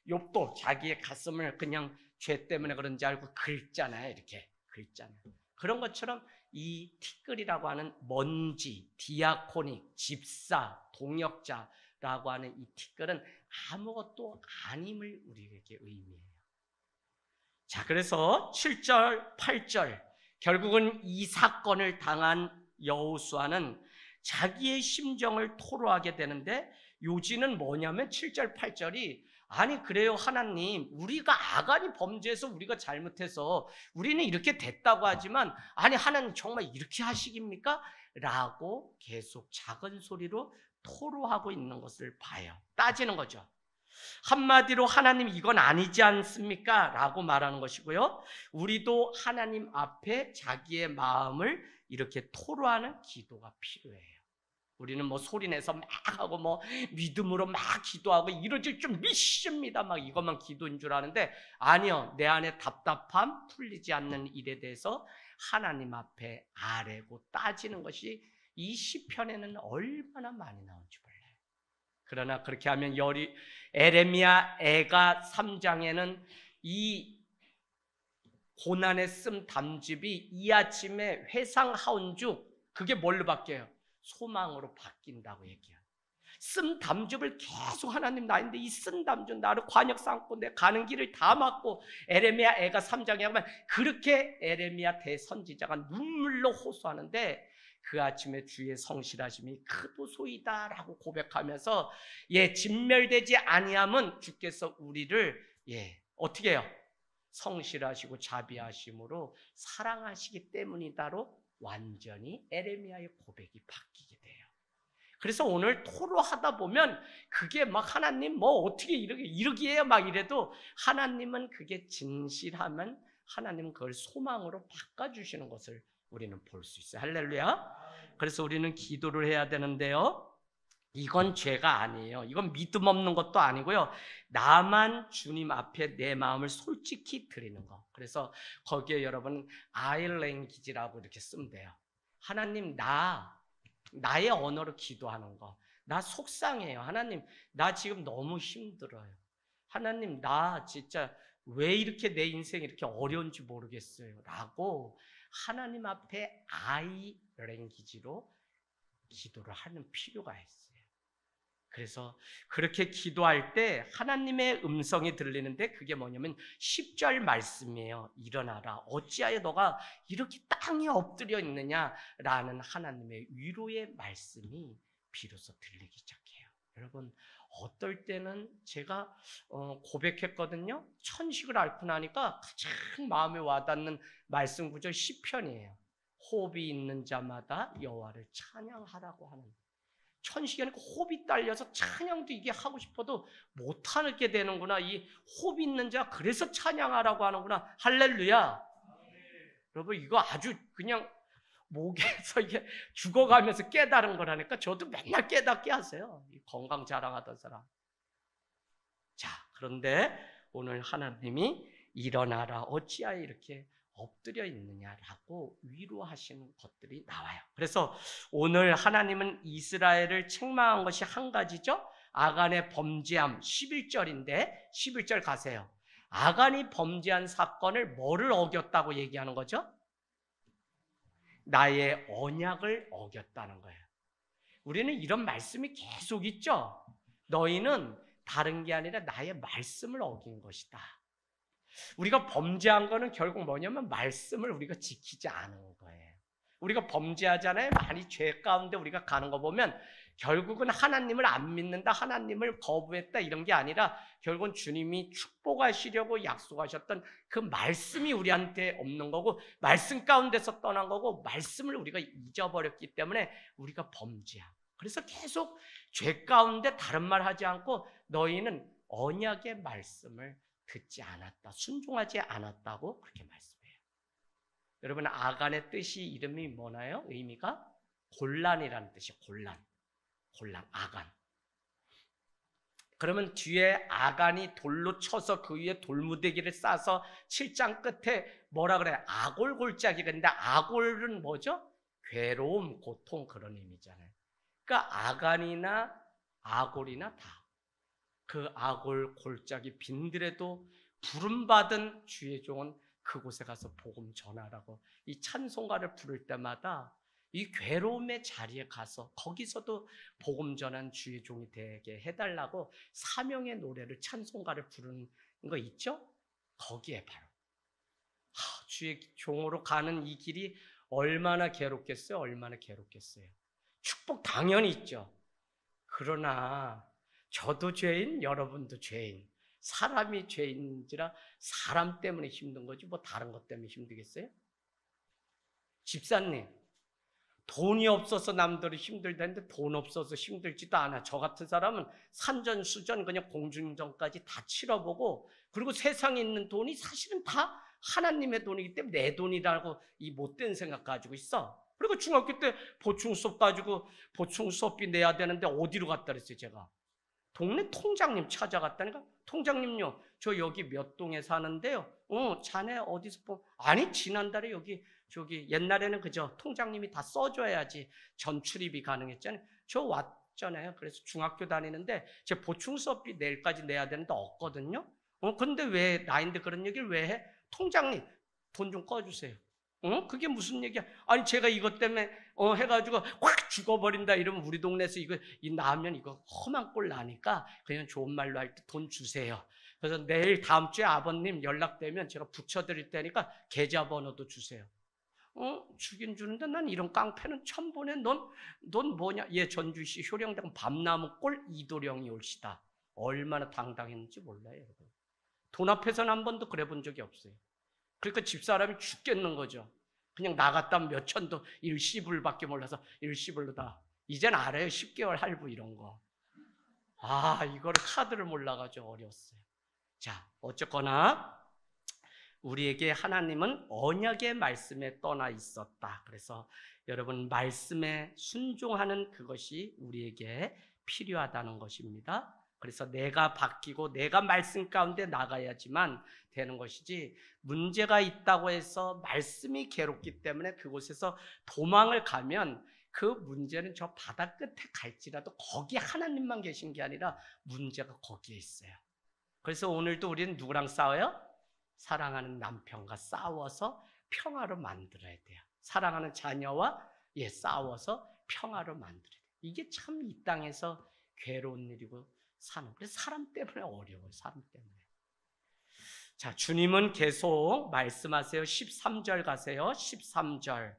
욥도 자기의 가슴을 그냥 죄 때문에 그런지 알고 긁잖아요. 이렇게 긁잖아요. 그런 것처럼 이 티끌이라고 하는 먼지, 디아코닉, 집사, 동역자라고 하는 이 티끌은 아무것도 아님을 우리에게 의미해요. 자, 그래서 7절, 8절, 결국은 이 사건을 당한 여호수아는 자기의 심정을 토로하게 되는데, 요지는 뭐냐면 7절, 8절이 아니 그래요 하나님, 우리가 아간이 범죄해서 우리가 잘못해서 우리는 이렇게 됐다고 하지만, 아니 하나님 정말 이렇게 하시깁니까? 라고 계속 작은 소리로 토로하고 있는 것을 봐요. 따지는 거죠. 한마디로 하나님 이건 아니지 않습니까? 라고 말하는 것이고요. 우리도 하나님 앞에 자기의 마음을 이렇게 토로하는 기도가 필요해요. 우리는 뭐 소리내서 막 하고 뭐 믿음으로 막 기도하고 이러질 좀 믿습니다. 막 이것만 기도인 줄 아는데, 아니요. 내 안에 답답함, 풀리지 않는 일에 대해서 하나님 앞에 아뢰고 따지는 것이 이 시편에는 얼마나 많이 나온지 몰라요. 그러나 그렇게 하면 에레미야 애가 3장에는 이 고난의 쓴 담즙이 이 아침에 회상하온 즉 그게 뭘로 바뀌어요? 소망으로 바뀐다고 얘기해요. 쓴 담즙을 계속 하나님 나인데 이 쓴 담즙 나를 관역 삼고 내 가는 길을 다 막고, 에레미야 애가 3장에 하면 그렇게 에레미야 대선지자가 눈물로 호소하는데, 그 아침에 주의 성실하심이 크도소이다라고 고백하면서 진멸되지 아니함은 주께서 우리를 어떻게 해요? 성실하시고 자비하심으로 사랑하시기 때문이다로 완전히 에레미야의 고백이 바뀌게 돼요. 그래서 오늘 토로하다 보면 그게 막 하나님 뭐 어떻게 이러기에요 막 이래도, 하나님은 그게 진실하면 하나님은 그걸 소망으로 바꿔주시는 것을 우리는 볼 수 있어요. 할렐루야. 그래서 우리는 기도를 해야 되는데요, 이건 죄가 아니에요. 이건 믿음 없는 것도 아니고요, 나만 주님 앞에 내 마음을 솔직히 드리는 거. 그래서 거기에 여러분 아일랭귀지라고 이렇게 쓰면 돼요. 하나님 나의 언어로 기도하는 거, 나 속상해요. 하나님, 나 지금 너무 힘들어요. 하나님, 나 진짜 왜 이렇게 내 인생이 이렇게 어려운지 모르겠어요. 라고 하나님 앞에 I 랭귀지로 기도를 하는 필요가 있어요. 그래서 그렇게 기도할 때 하나님의 음성이 들리는데 그게 뭐냐면 10절 말씀이에요. 일어나라. 어찌하여 너가 이렇게 땅에 엎드려 있느냐라는 하나님의 위로의 말씀이 비로소 들리기 시작해요. 여러분, 어떨 때는 제가 고백했거든요. 천식을 앓고 나니까 가장 마음에 와닿는 말씀 구절 시편이에요. 호흡이 있는 자마다 여호와를 찬양하라고 하는. 천식이 아니고 호흡이 딸려서 찬양도 이게 하고 싶어도 못하게 되는구나. 이 호흡 있는 자 그래서 찬양하라고 하는구나. 할렐루야. 여러분, 이거 아주 그냥 목에서 이게 죽어가면서 깨달은 거라니까. 저도 맨날 깨닫게 하세요. 건강 자랑하던 사람. 자, 그런데 오늘 하나님이 일어나라. 어찌하여 이렇게 엎드려 있느냐라고 위로하시는 것들이 나와요. 그래서 오늘 하나님은 이스라엘을 책망한 것이 한 가지죠. 아간의 범죄함 11절인데 11절 가세요. 아간이 범죄한 사건을 뭐를 어겼다고 얘기하는 거죠? 나의 언약을 어겼다는 거예요. 우리는 이런 말씀이 계속 있죠. 너희는 다른 게 아니라 나의 말씀을 어긴 것이다. 우리가 범죄한 거는 결국 뭐냐면 말씀을 우리가 지키지 않은 거예요. 우리가 범죄하잖아요. 많이 죄 가운데 우리가 가는 거 보면 결국은 하나님을 안 믿는다, 하나님을 거부했다 이런 게 아니라 결국은 주님이 축복하시려고 약속하셨던 그 말씀이 우리한테 없는 거고 말씀 가운데서 떠난 거고 말씀을 우리가 잊어버렸기 때문에 우리가 범죄하고 그래서 계속 죄 가운데 다른 말 하지 않고 너희는 언약의 말씀을 듣지 않았다, 순종하지 않았다고 그렇게 말씀해요. 여러분, 아간의 뜻이 이름이 뭐나요? 의미가 곤란이라는 뜻이에요. 곤란, 아간. 그러면 뒤에 아간이 돌로 쳐서 그 위에 돌무대기를 싸서 7장 끝에 뭐라 그래요? 아골골짜기. 그런데 아골은 뭐죠? 괴로움, 고통 그런 의미잖아요. 그러니까 아간이나 아골이나 다 그 아골 골짜기 빈들에도 부름받은 주의 종은 그곳에 가서 복음 전하라고 이 찬송가를 부를 때마다 이 괴로움의 자리에 가서 거기서도 복음 전한 주의 종이 되게 해달라고 사명의 노래를 찬송가를 부르는 거 있죠? 거기에 바로 주의 종으로 가는 이 길이 얼마나 괴롭겠어요? 얼마나 괴롭겠어요? 축복 당연히 있죠. 그러나 저도 죄인, 여러분도 죄인. 사람이 죄인인지라 사람 때문에 힘든 거지 뭐 다른 것 때문에 힘들겠어요? 집사님, 돈이 없어서 남들이 힘들다는데 돈 없어서 힘들지도 않아. 저 같은 사람은 산전수전 그냥 공중전까지 다 치러보고 그리고 세상에 있는 돈이 사실은 다 하나님의 돈이기 때문에 내 돈이라고 이 못된 생각 가지고 있어. 그리고 중학교 때 보충 수업 가지고 보충 수업비 내야 되는데 어디로 갔다 그랬어요 제가? 동네 통장님 찾아갔다니까. 통장님요, 저 여기 몇 동에 사는데요. 자네 어디서 아니 지난달에 여기 저기 옛날에는 그죠 통장님이 다 써줘야지 전출입이 가능했잖아요. 저 왔잖아요. 그래서 중학교 다니는데 제 보충 수업비 내일까지 내야 되는데 없거든요. 근데 왜 나인데 그런 얘기를 왜 해? 통장님 돈 좀 꺼주세요. 그게 무슨 얘기야? 아니 제가 이것 때문에 해가지고 확 죽어버린다 이러면 우리 동네에서 이거 나면 이거 험한 꼴 나니까 그냥 좋은 말로 할 때 돈 주세요. 그래서 내일 다음 주에 아버님 연락되면 제가 붙여드릴 테니까 계좌번호도 주세요. 주긴 주는데 난 이런 깡패는 처음 보네. 넌 뭐냐? 예, 전주시 효령당 밤나무골 이도령이 올시다. 얼마나 당당했는지 몰라요, 여러분. 돈 앞에서는 한 번도 그래 본 적이 없어요. 그러니까 집사람이 죽겠는 거죠. 그냥 나갔다면 몇 천도 일시불밖에 몰라서 일시불로 다. 이젠 알아요. 10개월 할부 이런 거. 이거를 카드를 몰라가지고 어려웠어요. 자, 어쨌거나 우리에게 하나님은 언약의 말씀에 떠나 있었다. 그래서 여러분 말씀에 순종하는 그것이 우리에게 필요하다는 것입니다. 그래서 내가 바뀌고 내가 말씀 가운데 나가야지만 되는 것이지 문제가 있다고 해서 말씀이 괴롭기 때문에 그곳에서 도망을 가면 그 문제는 저 바다 끝에 갈지라도 거기 하나님만 계신 게 아니라 문제가 거기에 있어요. 그래서 오늘도 우리는 누구랑 싸워요? 사랑하는 남편과 싸워서 평화로 만들어야 돼요. 사랑하는 자녀와 싸워서 평화로 만들어야 돼요. 이게 참 이 땅에서 괴로운 일이고 사는. 그래서 사람 때문에 어려워요. 사람 때문에. 자, 주님은 계속 말씀하세요. 13절 가세요. 13절,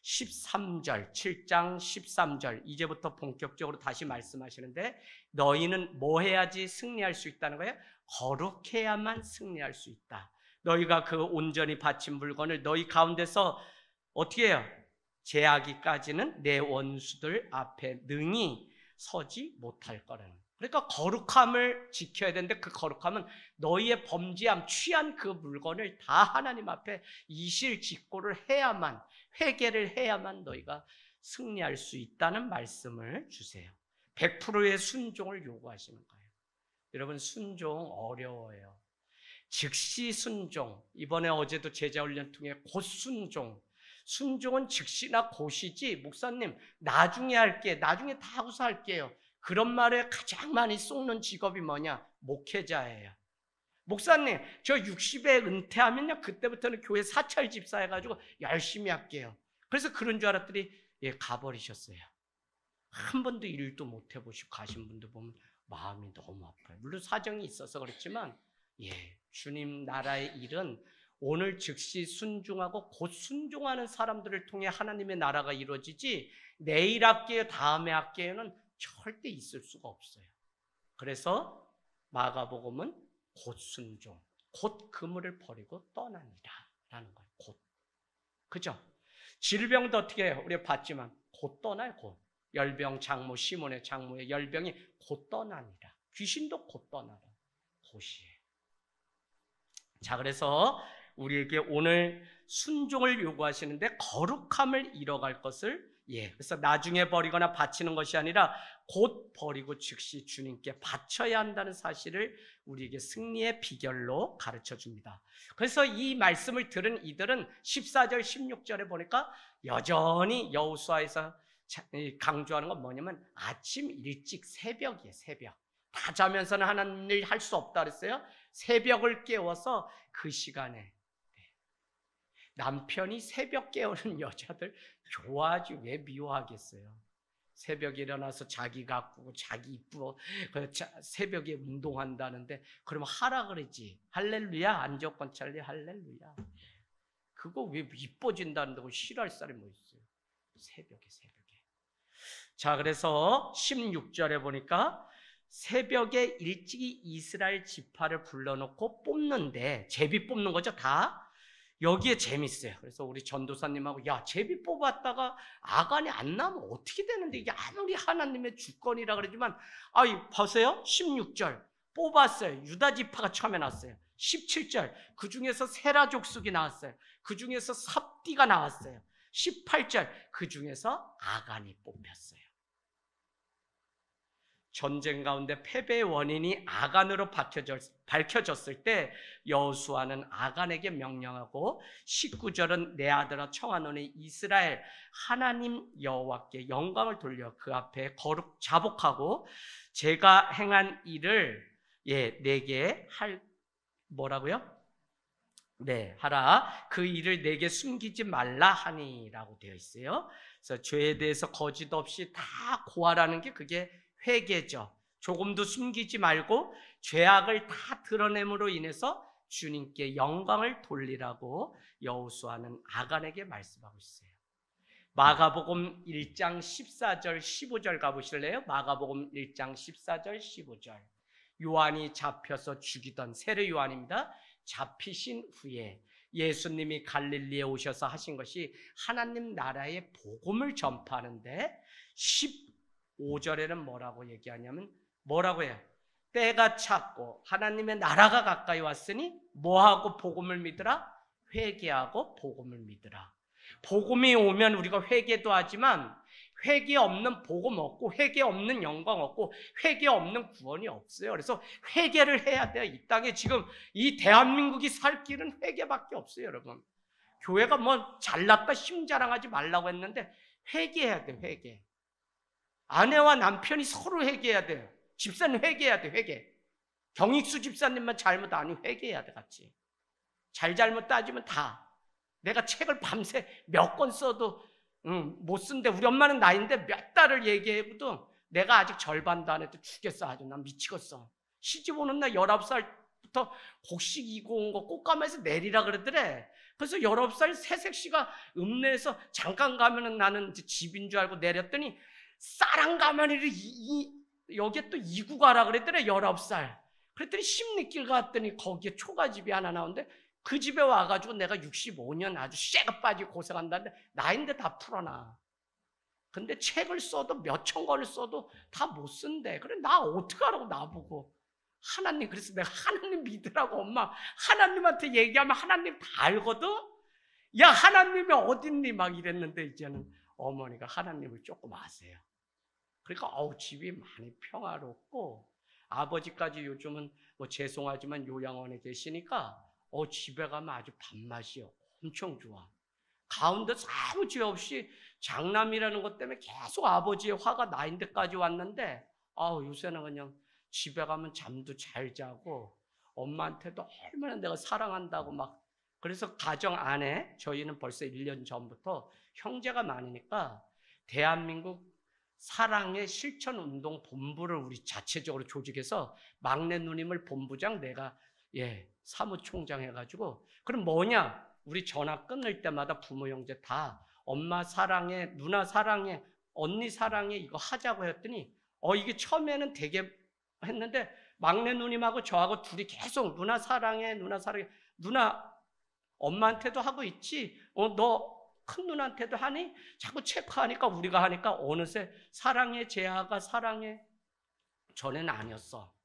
7장 13절. 이제부터 본격적으로 다시 말씀하시는데, 너희는 뭐 해야지 승리할 수 있다는 거예요? 거룩해야만 승리할 수 있다. 너희가 그 온전히 바친 물건을 너희 가운데서 어떻게 해요? 제하기까지는 내 원수들 앞에 능히 서지 못할 거라는. 그러니까 거룩함을 지켜야 되는데, 그 거룩함은 너희의 범죄함, 취한 그 물건을 다 하나님 앞에 이실직고를 해야만, 회개를 해야만 너희가 승리할 수 있다는 말씀을 주세요. 100%의 순종을 요구하시는 거예요. 여러분, 순종 어려워요. 즉시 순종, 이번에 어제도 제자훈련 통해 곧 순종. 순종은 즉시나 곧이지, 목사님 나중에 할게, 나중에 다 하고서 할게요, 그런 말에 가장 많이 속는 직업이 뭐냐? 목회자예요. 목사님 저 60에 은퇴하면요, 그때부터는 교회 사찰 집사 해가지고 열심히 할게요. 그래서 그런 줄 알았더니 가버리셨어요. 한 번도 일도 못 해보시고 가신 분들 보면 마음이 너무 아파요. 물론 사정이 있어서 그렇지만 주님 나라의 일은 오늘 즉시 순종하고 곧 순종하는 사람들을 통해 하나님의 나라가 이루어지지, 내일 할게요, 다음에 할게요는 절대 있을 수가 없어요. 그래서 마가복음은 곧 순종, 곧 그물을 버리고 떠나니라 라는 거예요. 곧. 그죠? 질병도 어떻게 해요? 우리가 봤지만 곧 떠나요. 곧. 열병 장모, 시몬의 장모의 열병이 곧 떠나니라. 귀신도 곧 떠나라. 곧이에요. 자, 그래서 우리에게 오늘 순종을 요구하시는데, 거룩함을 잃어갈 것을 그래서 나중에 버리거나 바치는 것이 아니라 곧 버리고 즉시 주님께 바쳐야 한다는 사실을 우리에게 승리의 비결로 가르쳐 줍니다. 그래서 이 말씀을 들은 이들은 14절 16절에 보니까 여전히 여호수아에서 강조하는 건 뭐냐면 아침 일찍, 새벽이에요. 새벽. 다 자면서는 하나님 일 할 수 없다 그랬어요. 새벽을 깨워서 그 시간에 남편이 새벽 깨우는 여자들 좋아하지 왜 미워하겠어요. 새벽에 일어나서 자기 가꾸고 자기 이쁘고 새벽에 운동한다는데 그러면 하라 그러지. 할렐루야. 안조건 찰리 할렐루야. 그거 왜 이뻐진다는데 그거 싫어할 사람이 뭐 있어요. 새벽에. 자, 그래서 16절에 보니까 새벽에 일찍이 이스라엘 지파를 불러놓고 뽑는데, 제비 뽑는 거죠. 다 여기에 재밌어요. 그래서 우리 전도사님하고 제비 뽑았다가 아간이 안 나면 어떻게 되는데, 이게 아무리 하나님의 주권이라 그러지만 보세요. 16절 뽑았어요. 유다 지파가 처음에 나왔어요. 17절 그 중에서 세라 족속이 나왔어요. 그 중에서 삽디가 나왔어요. 18절 그 중에서 아간이 뽑혔어요. 전쟁 가운데 패배의 원인이 아간으로 밝혀졌을 때 여호수아는 아간에게 명령하고, 19절은 내 아들아 청하노니 이스라엘 하나님 여호와께 영광을 돌려 그 앞에 거룩 자복하고 제가 행한 일을 내게 뭐라고요? 하라. 그 일을 내게 숨기지 말라 하니라고 되어 있어요. 그래서 죄에 대해서 거짓 없이 다 고하라는 게 그게 회개죠. 조금도 숨기지 말고 죄악을 다 드러냄으로 인해서 주님께 영광을 돌리라고 여호수아는 아간에게 말씀하고 있어요. 마가복음 1장 14절 15절 가보실래요? 마가복음 1장 14절 15절. 요한이 잡혀서 죽이던, 세례 요한입니다. 잡히신 후에 예수님이 갈릴리에 오셔서 하신 것이 하나님 나라의 복음을 전파하는데, 15절에는 뭐라고 얘기하냐면 뭐라고 해요? 때가 찼고 하나님의 나라가 가까이 왔으니 뭐하고 복음을 믿으라? 회개하고 복음을 믿으라. 복음이 오면 우리가 회개도 하지만 회개 없는 복음 없고 회개 없는 영광 없고 회개 없는 구원이 없어요. 그래서 회개를 해야 돼요. 이 땅에 지금 이 대한민국이 살 길은 회개밖에 없어요. 여러분, 교회가 뭐 잘났다 힘자랑하지 말라고 했는데 회개해야 돼, 회개. 아내와 남편이 서로 회개해야 돼요. 집사님 회개해야 돼, 회개. 경익수 집사님만 잘못 아니면 회개해야 돼, 같이. 잘못 따지면 다. 내가 책을 밤새 몇 권 써도 못 쓴데, 우리 엄마는 나이인데 몇 달을 얘기해도 내가 아직 절반도 안 해도 죽겠어. 아주 난 미치겠어. 시집 오는 날 19살부터 곡식 이고 온 거 꽃가마에서 내리라 그러더래. 그래서 19살 새색시가 읍내에서 잠깐 가면은 나는 이제 집인 줄 알고 내렸더니 쌀한 가마니를 여기에 또 이고 가라 그랬더래. 19살. 그랬더니 십리길 갔더니 거기에 초가집이 하나 나오는데 그 집에 와가지고 내가 65년 아주 쇠가 빠지고 고생한다는데 나인데 다 풀어놔. 근데 책을 써도 몇천 권을 써도 다 못 쓴대. 그래 나 어떡하라고 나보고. 하나님, 그래서 내가 하나님 믿으라고. 엄마 하나님한테 얘기하면 하나님 다 알거든. 야 하나님이 어딨니 막 이랬는데 이제는 어머니가 하나님을 조금 아세요. 그러니까 집이 많이 평화롭고, 아버지까지 요즘은 뭐 죄송하지만 요양원에 계시니까 집에 가면 아주 밥맛이요 엄청 좋아. 가운데서 아무 죄 없이 장남이라는 것 때문에 계속 아버지의 화가 나인데까지 왔는데 요새는 그냥 집에 가면 잠도 잘 자고 엄마한테도 얼마나 내가 사랑한다고 막. 그래서 가정 안에 저희는 벌써 1년 전부터 형제가 많으니까 대한민국 사랑의 실천운동 본부를 우리 자체적으로 조직해서 막내 누님을 본부장, 내가 사무총장 해가지고, 그럼 뭐냐, 우리 전화 끊을 때마다 부모 형제 다 엄마 사랑해, 누나 사랑해, 언니 사랑해 이거 하자고 했더니 이게 처음에는 되게 했는데 막내 누님하고 저하고 둘이 계속 누나 사랑해, 누나 사랑해. 누나 엄마한테도 하고 있지? 너 큰 누나한테도 하니? 자꾸 체크하니까 우리가 하니까 어느새 사랑해 재하가 사랑해. 전에는 아니었어.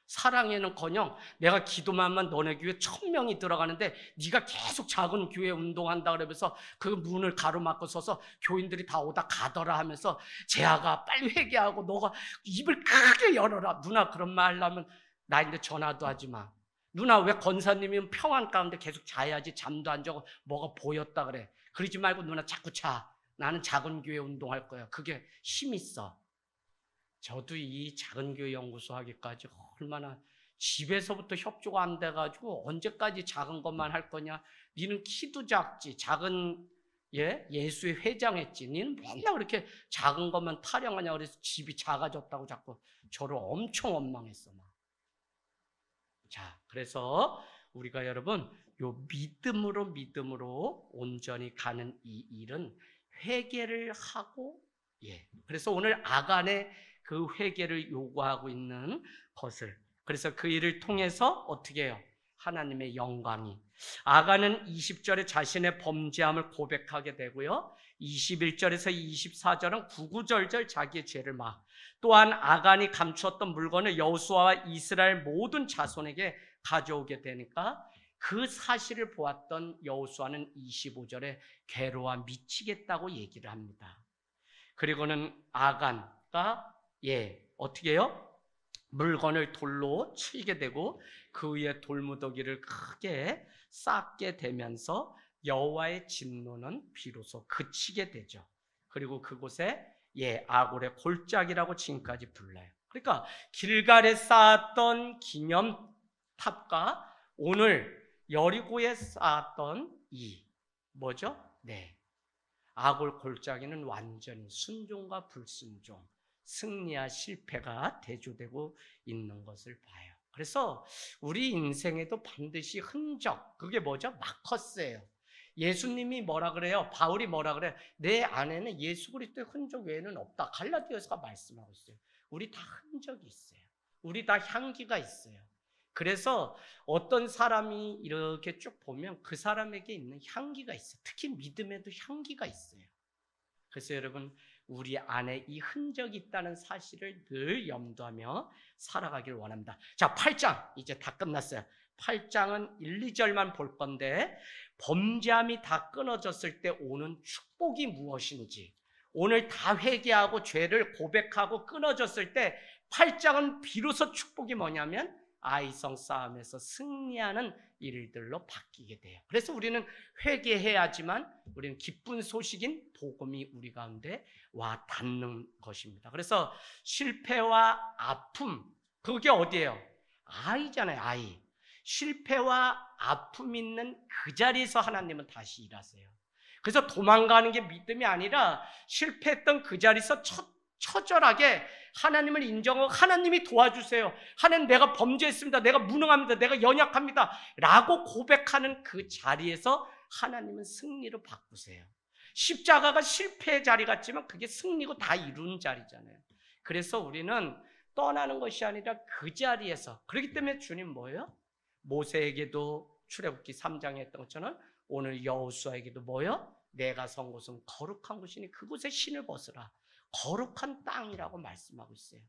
사랑해는커녕 내가 기도만만 너네 교회 1000명이 들어가는데 네가 계속 작은 교회 운동한다 그러면서 그 문을 가로막고 서서 교인들이 다 오다 가더라 하면서 재하가 빨리 회개하고 너가 입을 크게 열어라. 누나 그런 말 하려면 나인데 전화도 하지 마. 누나 왜 권사님이면 평안 가운데 계속 자야지 잠도 안 자고 뭐가 보였다 그래. 그러지 말고 누나 자꾸 자. 나는 작은 교회 운동할 거야. 그게 힘 있어. 저도 이 작은 교회 연구소 하기까지 얼마나 집에서부터 협조가 안 돼가지고 언제까지 작은 것만 할 거냐. 니는 키도 작지. 작은 예수의 회장했지. 니는 맨날 그렇게 작은 것만 타령하냐. 그래서 집이 작아졌다고 자꾸 저를 엄청 원망했어. 자, 그래서 우리가 여러분 요 믿음으로 온전히 가는 이 일은 회개를 하고, 그래서 오늘 아간의 그 회개를 요구하고 있는 것을, 그래서 그 일을 통해서 어떻게 해요? 하나님의 영광이. 아간은 20절에 자신의 범죄함을 고백하게 되고요, 21절에서 24절은 구구절절 자기의 죄를 막. 또한 아간이 감추었던 물건을 여호수아와 이스라엘 모든 자손에게 가져오게 되니까 그 사실을 보았던 여호수아는 25절에 괴로워 미치겠다고 얘기를 합니다. 그리고는 아간가 어떻게 해요? 물건을 돌로 치게 되고 그 위에 돌무더기를 크게 쌓게 되면서 여호와의 진노는 비로소 그치게 되죠. 그리고 그곳에 아골의 골짜기라고 지금까지 불러요. 그러니까 길갈에 쌓았던 기념탑과 오늘 여리고에 쌓았던 이 뭐죠? 아골 골짜기는 완전히 순종과 불순종, 승리와 실패가 대조되고 있는 것을 봐요. 그래서 우리 인생에도 반드시 흔적, 그게 뭐죠? 마커스예요. 예수님이 뭐라 그래요? 바울이 뭐라 그래요? 내 안에는 예수 그리스도의 흔적 외에는 없다. 갈라디아서가 말씀하고 있어요. 우리 다 흔적이 있어요. 우리 다 향기가 있어요. 그래서 어떤 사람이 이렇게 쭉 보면 그 사람에게 있는 향기가 있어요. 특히 믿음에도 향기가 있어요. 그래서 여러분 우리 안에 이 흔적이 있다는 사실을 늘 염두하며 살아가기를 원합니다. 자, 8장 이제 다 끝났어요. 8장은 1, 2절만 볼 건데 범죄함이 다 끊어졌을 때 오는 축복이 무엇인지, 오늘 다 회개하고 죄를 고백하고 끊어졌을 때 8장은 비로소 축복이 뭐냐면 아이성 싸움에서 승리하는 일들로 바뀌게 돼요. 그래서 우리는 회개해야지만 우리는 기쁜 소식인 복음이 우리 가운데 와 닿는 것입니다. 그래서 실패와 아픔, 그게 어디예요? 아이잖아요, 아이. 실패와 아픔 있는 그 자리에서 하나님은 다시 일하세요. 그래서 도망가는 게 믿음이 아니라 실패했던 그 자리에서 처절하게 하나님을 인정하고 하나님이 도와주세요. 하나님 내가 범죄했습니다. 내가 무능합니다. 내가 연약합니다. 라고 고백하는 그 자리에서 하나님은 승리로 바꾸세요. 십자가가 실패의 자리 같지만 그게 승리고 다 이룬 자리잖아요. 그래서 우리는 떠나는 것이 아니라 그 자리에서, 그렇기 때문에 주님 뭐예요? 모세에게도 출애굽기 3장에 했던 것처럼 오늘 여호수아에게도 뭐예요? 내가 선 곳은 거룩한 곳이니 그곳에 신을 벗으라. 거룩한 땅이라고 말씀하고 있어요.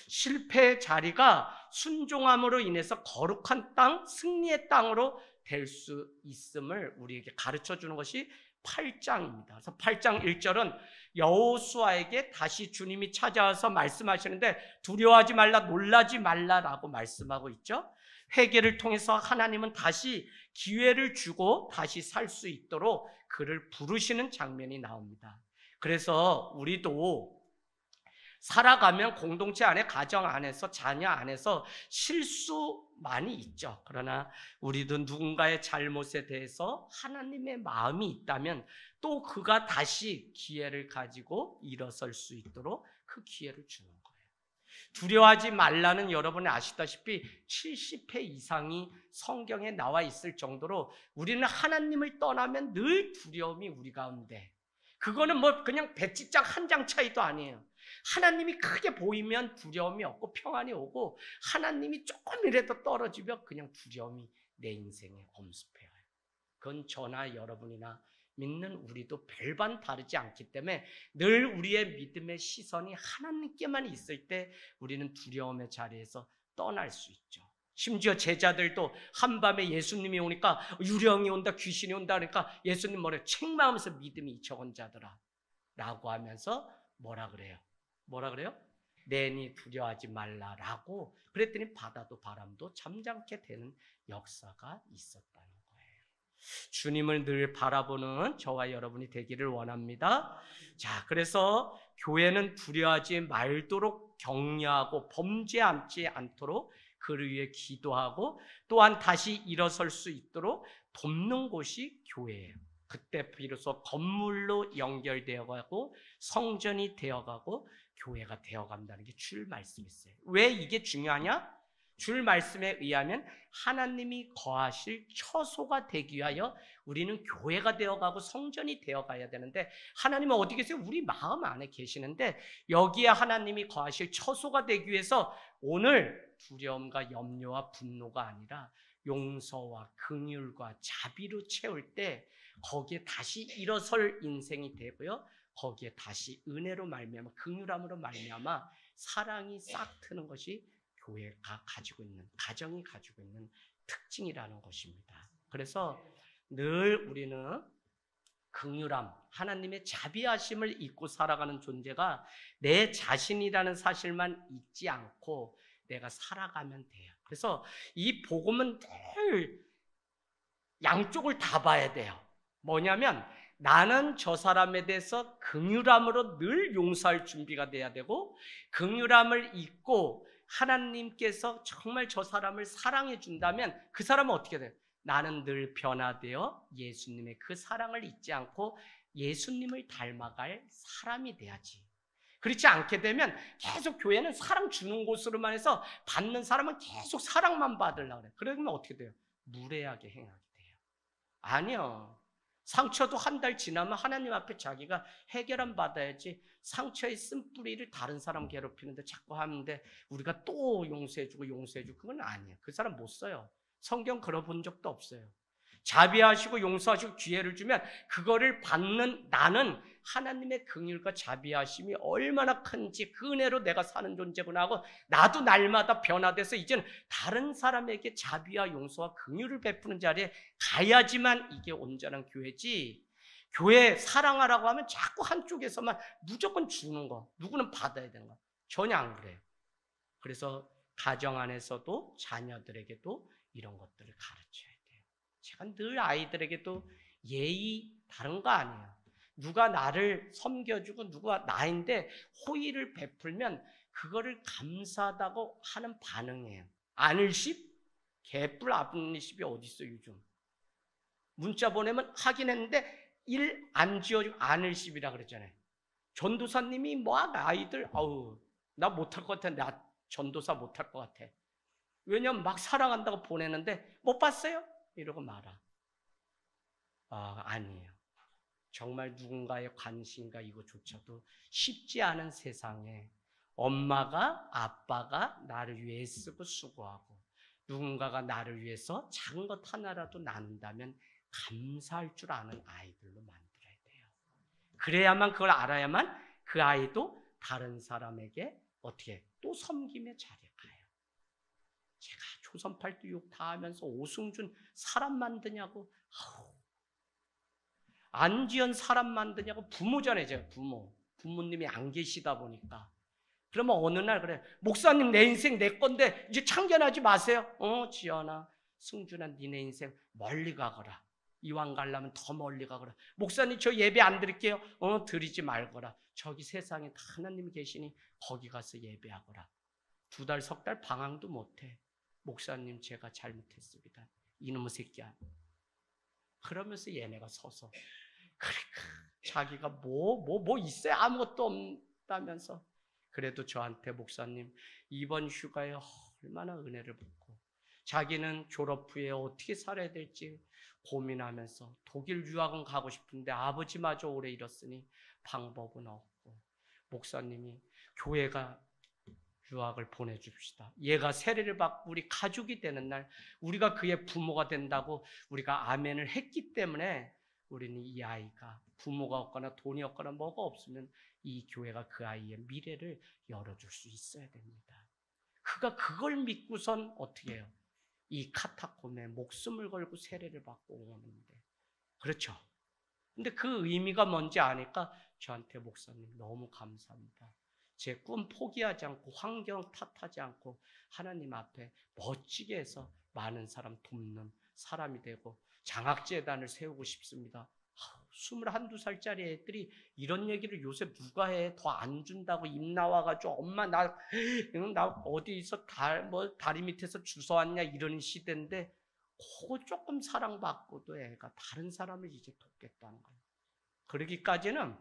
실패의 자리가 순종함으로 인해서 거룩한 땅, 승리의 땅으로 될 수 있음을 우리에게 가르쳐 주는 것이 8장입니다. 그래서 8장 1절은 여호수아에게 다시 주님이 찾아와서 말씀하시는데 두려워하지 말라, 놀라지 말라라고 말씀하고 있죠. 회개를 통해서 하나님은 다시 기회를 주고 다시 살 수 있도록 그를 부르시는 장면이 나옵니다. 그래서 우리도 살아가면 공동체 안에, 가정 안에서, 자녀 안에서 실수 많이 있죠. 그러나 우리도 누군가의 잘못에 대해서 하나님의 마음이 있다면 또 그가 다시 기회를 가지고 일어설 수 있도록 그 기회를 주는 거예요. 두려워하지 말라는 여러분이 아시다시피 70회 이상이 성경에 나와 있을 정도로 우리는 하나님을 떠나면 늘 두려움이 우리 가운데, 그거는 뭐 그냥 배지장 한 장 차이도 아니에요. 하나님이 크게 보이면 두려움이 없고 평안이 오고 하나님이 조금이라도 떨어지면 그냥 두려움이 내 인생에 엄습해요. 그건 저나 여러분이나 믿는 우리도 별반 다르지 않기 때문에 늘 우리의 믿음의 시선이 하나님께만 있을 때 우리는 두려움의 자리에서 떠날 수 있죠. 심지어 제자들도 한밤에 예수님이 오니까 유령이 온다, 귀신이 온다 그러니까 예수님 뭐래요? 책망하면서 믿음이 잊혀온 자들아 라고 하면서 뭐라 그래요? 내니 두려워하지 말라라고 그랬더니 바다도 바람도 잠잠게 되는 역사가 있었다는 거예요. 주님을 늘 바라보는 저와 여러분이 되기를 원합니다. 자, 그래서 교회는 두려워하지 말도록 격려하고 범죄하지 않도록 그를 위해 기도하고 또한 다시 일어설 수 있도록 돕는 곳이 교회예요. 그때 비로소 건물로 연결되어가고 성전이 되어가고 교회가 되어간다는 게 줄 말씀이었어요. 왜 이게 중요하냐? 줄 말씀에 의하면 하나님이 거하실 처소가 되기 위하여 우리는 교회가 되어가고 성전이 되어가야 되는데 하나님은 어디 계세요? 우리 마음 안에 계시는데 여기에 하나님이 거하실 처소가 되기 위해서 오늘 두려움과 염려와 분노가 아니라 용서와 긍휼과 자비로 채울 때 거기에 다시 일어설 인생이 되고요. 거기에 다시 은혜로 말미암아 긍휼함으로 말미암아 사랑이 싹 트는 것이 교회가 가지고 있는, 가정이 가지고 있는 특징이라는 것입니다. 그래서 늘 우리는 긍휼함, 하나님의 자비하심을 잊고 살아가는 존재가 내 자신이라는 사실만 잊지 않고 내가 살아가면 돼요. 그래서 이 복음은 늘 양쪽을 다 봐야 돼요. 뭐냐면 나는 저 사람에 대해서 긍휼함으로 늘 용서할 준비가 돼야 되고 긍휼함을 잊고 하나님께서 정말 저 사람을 사랑해 준다면 그 사람은 어떻게 돼요? 나는 늘 변화되어 예수님의 그 사랑을 잊지 않고 예수님을 닮아갈 사람이 돼야지. 그렇지 않게 되면 계속 교회는 사랑 주는 곳으로만 해서 받는 사람은 계속 사랑만 받으려고 그래요. 그러면 어떻게 돼요? 무례하게 행하게 돼요. 아니요. 상처도 한 달 지나면 하나님 앞에 자기가 해결함 받아야지 상처의 쓴뿌리를 다른 사람 괴롭히는데 자꾸 하는데 우리가 또 용서해주고 그건 아니에요. 그 사람 못 써요. 성경 걸어본 적도 없어요. 자비하시고 용서하시고 기회를 주면 그거를 받는 나는 하나님의 긍휼과 자비하심이 얼마나 큰지 그 은혜로 내가 사는 존재구나 하고 나도 날마다 변화돼서 이제는 다른 사람에게 자비와 용서와 긍휼을 베푸는 자리에 가야지만 이게 온전한 교회지. 교회 사랑하라고 하면 자꾸 한쪽에서만 무조건 주는 거, 누구는 받아야 되는 거. 전혀 안 그래요. 그래서 가정 안에서도 자녀들에게도 이런 것들을 가르쳐야 돼요. 제가 늘 아이들에게도 예의 다른 거 아니에요. 누가 나를 섬겨주고 누가 나인데 호의를 베풀면 그거를 감사하다고 하는 반응이에요. 아늘십? 개뿔 아늘십이 어디 있어 요즘. 문자 보내면 확인했는데 일 안 지어주고 아늘십이라 그랬잖아요. 전도사님이 뭐 아이들 나 못할 것 같아. 나 전도사 못할 것 같아. 왜냐면 막 사랑한다고 보내는데 못 봤어요? 이러고 말아. 아니에요. 정말 누군가의 관심과 이거조차도 쉽지 않은 세상에 엄마가 아빠가 나를 위해 쓰고 수고하고 누군가가 나를 위해서 작은 것 하나라도 나눈다면 감사할 줄 아는 아이들로 만들어야 돼요. 그래야만 그걸 알아야만 그 아이도 다른 사람에게 어떻게 또 섬김의 자리에 가요. 제가 조선팔도 욕 다 하면서 오승준 사람 만드냐고 안지연 사람 만드냐고 부모잖아요. 제가 부모님이 안 계시다 보니까 그러면 어느 날 그래 목사님 내 인생 내 건데 이제 참견하지 마세요. 지연아 승준아 니네 인생 멀리 가거라. 이왕 가려면 더 멀리 가거라. 목사님 저 예배 안 드릴게요. 드리지 말거라. 저기 세상에 다 하나님이 계시니 거기 가서 예배하거라. 2달, 3달 방황도 못해. 목사님 제가 잘못했습니다. 이놈의 새끼야. 그러면서 얘네가 서서 자기가 뭐 있어요? 아무것도 없다면서. 그래도 저한테 목사님 이번 휴가에 얼마나 은혜를 받고 자기는 졸업 후에 어떻게 살아야 될지 고민하면서 독일 유학은 가고 싶은데 아버지마저 오래 잃었으니 방법은 없고 목사님이 교회가 유학을 보내줍시다. 얘가 세례를 받고 우리 가족이 되는 날 우리가 그의 부모가 된다고 우리가 아멘을 했기 때문에 우리는 이 아이가 부모가 없거나 돈이 없거나 뭐가 없으면 이 교회가 그 아이의 미래를 열어줄 수 있어야 됩니다. 그가 그걸 믿고선 어떻게 해요? 이 카타콤에 목숨을 걸고 세례를 받고 오는데 그렇죠. 근데 그 의미가 뭔지 아니까 저한테 목사님 너무 감사합니다. 제 꿈 포기하지 않고 환경 탓하지 않고 하나님 앞에 멋지게 해서 많은 사람 돕는 사람이 되고 장학재단을 세우고 싶습니다. 21, 2살짜리 애들이 이런 얘기를 요새 누가 해? 더 안 준다고 입 나와가지고 엄마 나 어디서 다리 밑에서 주워왔냐 이런 시대인데 그거 조금 사랑받고도 애가 다른 사람을 이제 돕겠다는 거예요. 그러기까지는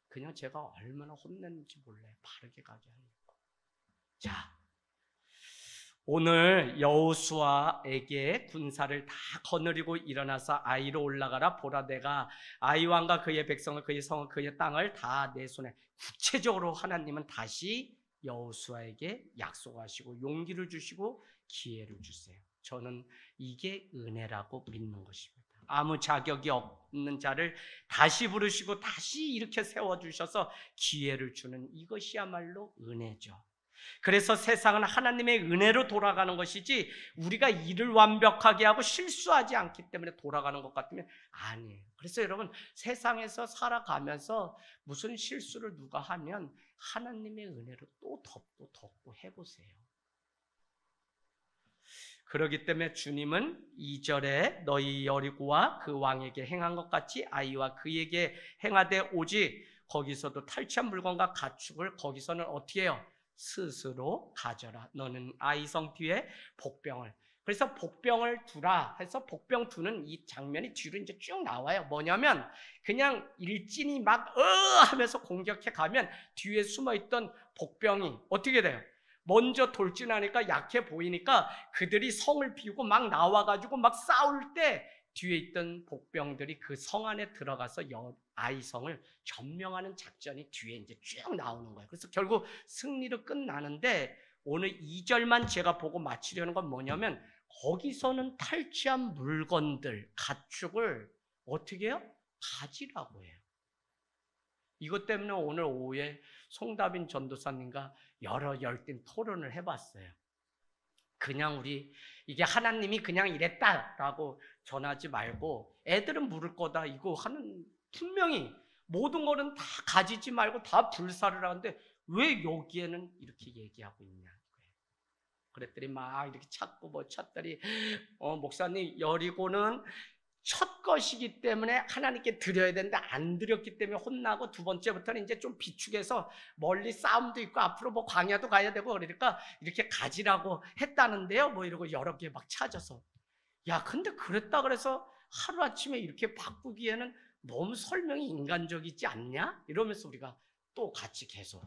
그냥 제가 얼마나 혼냈는지 몰라요. 바르게 가게 하려고. 자, 오늘 여호수아에게 군사를 다 거느리고 일어나서 아이로 올라가라. 보라 내가 아이 왕과 그의 백성을 그의 성을 그의 땅을 다 내 손에. 구체적으로 하나님은 다시 여호수아에게 약속하시고 용기를 주시고 기회를 주세요. 저는 이게 은혜라고 믿는 것입니다. 아무 자격이 없는 자를 다시 부르시고 다시 이렇게 세워주셔서 기회를 주는 이것이야말로 은혜죠. 그래서 세상은 하나님의 은혜로 돌아가는 것이지 우리가 일을 완벽하게 하고 실수하지 않기 때문에 돌아가는 것 같으면 아니에요. 그래서 여러분 세상에서 살아가면서 무슨 실수를 누가 하면 하나님의 은혜로 또 덮고 해보세요. 그렇기 때문에 주님은 2절에 너희 여리고와 그 왕에게 행한 것 같이 아이와 그에게 행하되 오직 거기서도 탈취한 물건과 가축을 거기서는 어떻게 해요? 스스로 가져라. 너는 아이성 뒤에 복병을. 그래서 복병을 두라 해서 복병 두는 이 장면이 뒤로 이제 쭉 나와요. 뭐냐면 그냥 일진이 막 하면서 공격해 가면 뒤에 숨어있던 복병이 어떻게 돼요? 먼저 돌진하니까 약해 보이니까 그들이 성을 비우고 막 나와가지고 막 싸울 때 뒤에 있던 복병들이 그 성 안에 들어가서 아이성을 점령하는 작전이 뒤에 이제 쭉 나오는 거예요. 그래서 결국 승리로 끝나는데 오늘 2절만 제가 보고 마치려는 건 뭐냐면 거기서는 탈취한 물건들, 가축을 어떻게 해요? 가지라고 해요. 이것 때문에 오늘 오후에 송다빈 전도사님과 여러 열띤 토론을 해봤어요. 그냥 우리 이게 하나님이 그냥 이랬다라고 전하지 말고 애들은 물을 거다 이거 하는 분명히 모든 거는 다 가지지 말고 다 불사를 하는데 왜 여기에는 이렇게 얘기하고 있냐. 그랬더니 막 이렇게 찾고 뭐 찾더니 목사님 여리고는 첫 것이기 때문에 하나님께 드려야 되는데 안 드렸기 때문에 혼나고 두 번째부터는 이제 좀 비축해서 멀리 싸움도 있고 앞으로 뭐 광야도 가야 되고 그러니까 이렇게 가지라고 했다는데요. 뭐 이러고 여러 개 막 찾아서 야 근데 그랬다 그래서 하루아침에 이렇게 바꾸기에는 너무 설명이 인간적이지 않냐? 이러면서 우리가 또 같이 계속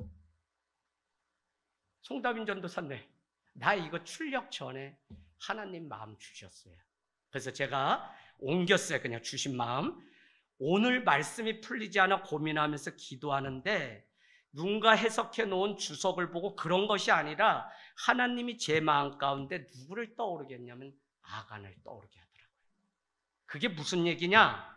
송다빈 전도사님 나 이거 출력 전에 하나님 마음 주셨어요. 그래서 제가 옮겼어요. 그냥 주신 마음. 오늘 말씀이 풀리지 않아 고민하면서 기도하는데 누군가 해석해 놓은 주석을 보고 그런 것이 아니라 하나님이 제 마음 가운데 누구를 떠오르게 했냐면 아간을 떠오르게 하더라고요. 그게 무슨 얘기냐?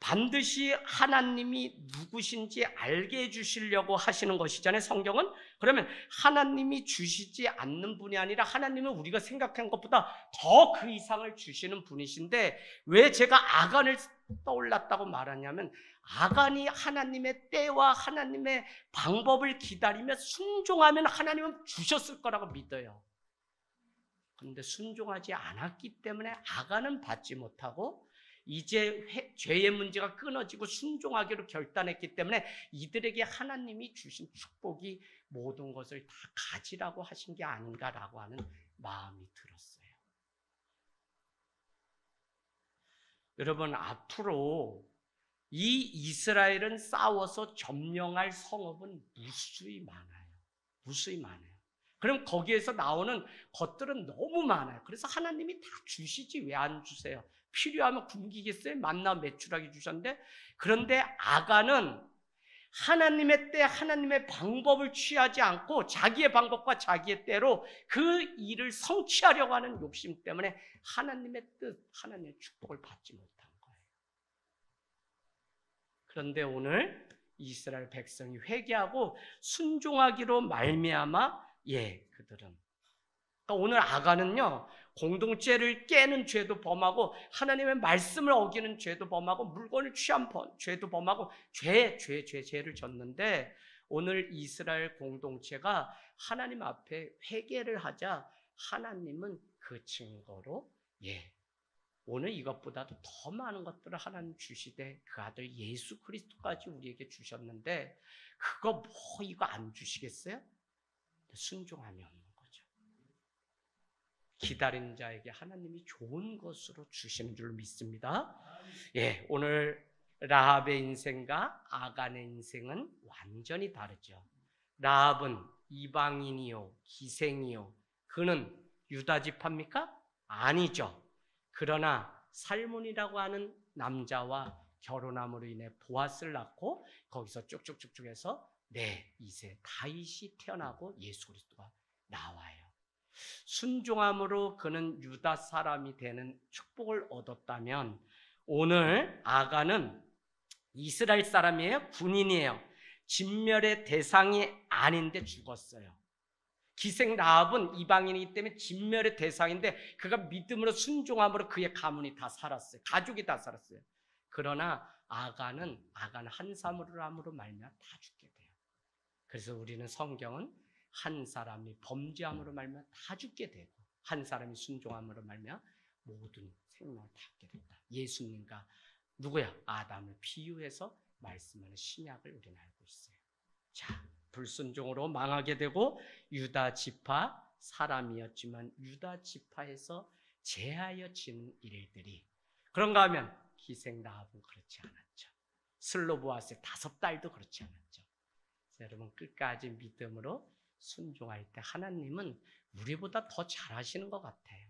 반드시 하나님이 누구신지 알게 해주시려고 하시는 것이잖아요, 성경은. 그러면 하나님이 주시지 않는 분이 아니라 하나님은 우리가 생각한 것보다 더 그 이상을 주시는 분이신데 왜 제가 아간을 떠올랐다고 말하냐면 아간이 하나님의 때와 하나님의 방법을 기다리며 순종하면 하나님은 주셨을 거라고 믿어요. 그런데 순종하지 않았기 때문에 아간은 받지 못하고 이제 죄의 문제가 끊어지고 순종하기로 결단했기 때문에 이들에게 하나님이 주신 축복이 모든 것을 다 가지라고 하신 게 아닌가라고 하는 마음이 들었어요. 여러분 앞으로 이 이스라엘은 싸워서 점령할 성읍은 무수히 많아요. 무수히 많아요. 그럼 거기에서 나오는 것들은 너무 많아요. 그래서 하나님이 다 주시지 왜 안 주세요? 필요하면 굶기겠어요? 만나 메추라기 주셨는데 그런데 아간은 하나님의 때 하나님의 방법을 취하지 않고 자기의 방법과 자기의 때로 그 일을 성취하려고 하는 욕심 때문에 하나님의 뜻, 하나님의 축복을 받지 못한 거예요. 그런데 오늘 이스라엘 백성이 회개하고 순종하기로 말미암아 그들은 그러니까 오늘 아간은요 공동체를 깨는 죄도 범하고 하나님의 말씀을 어기는 죄도 범하고 물건을 취한 죄도 범하고 죄를 졌는데 오늘 이스라엘 공동체가 하나님 앞에 회개를 하자 하나님은 그 증거로 오늘 이것보다도 더 많은 것들을 하나님 주시되 그 아들 예수 그리스도까지 우리에게 주셨는데 그거 뭐 이거 안 주시겠어요? 순종함이 없는 거죠. 기다린 자에게 하나님이 좋은 것으로 주시는 줄 믿습니다. 오늘 라합의 인생과 아간의 인생은 완전히 다르죠. 라합은 이방인이요 기생이요 그는 유다 지파입니까? 아니죠. 그러나 살몬이라고 하는 남자와 결혼함으로 인해 보아스를 낳고 거기서 쭉쭉쭉쭉 해서 이세 다윗이 태어나고 예수 그리스도가 나와요. 순종함으로 그는 유다 사람이 되는 축복을 얻었다면 오늘 아간은 이스라엘 사람이에요? 군인이에요. 진멸의 대상이 아닌데 죽었어요. 기생 라합은 이방인이기 때문에 진멸의 대상인데 그가 믿음으로 순종함으로 그의 가문이 다 살았어요. 가족이 다 살았어요. 그러나 아간 한 사람으로 말미암아 다 죽게 돼요. 그래서 우리는 성경은 한 사람이 범죄함으로 말미암아 다 죽게 되고 한 사람이 순종함으로 말미암아 모든 생명을 다 얻게 된다. 예수님과 누구야? 아담을 비유해서 말씀하는 신약을 우리는 알고 있어요. 자, 불순종으로 망하게 되고 유다 지파 사람이었지만 유다 지파에서 제하여지는 일들이 그런가 하면 기생 라합은 그렇지 않았죠. 슬로보아스의 5딸도 그렇지 않았죠. 여러분 끝까지 믿음으로 순종할 때 하나님은 우리보다 더 잘하시는 것 같아요.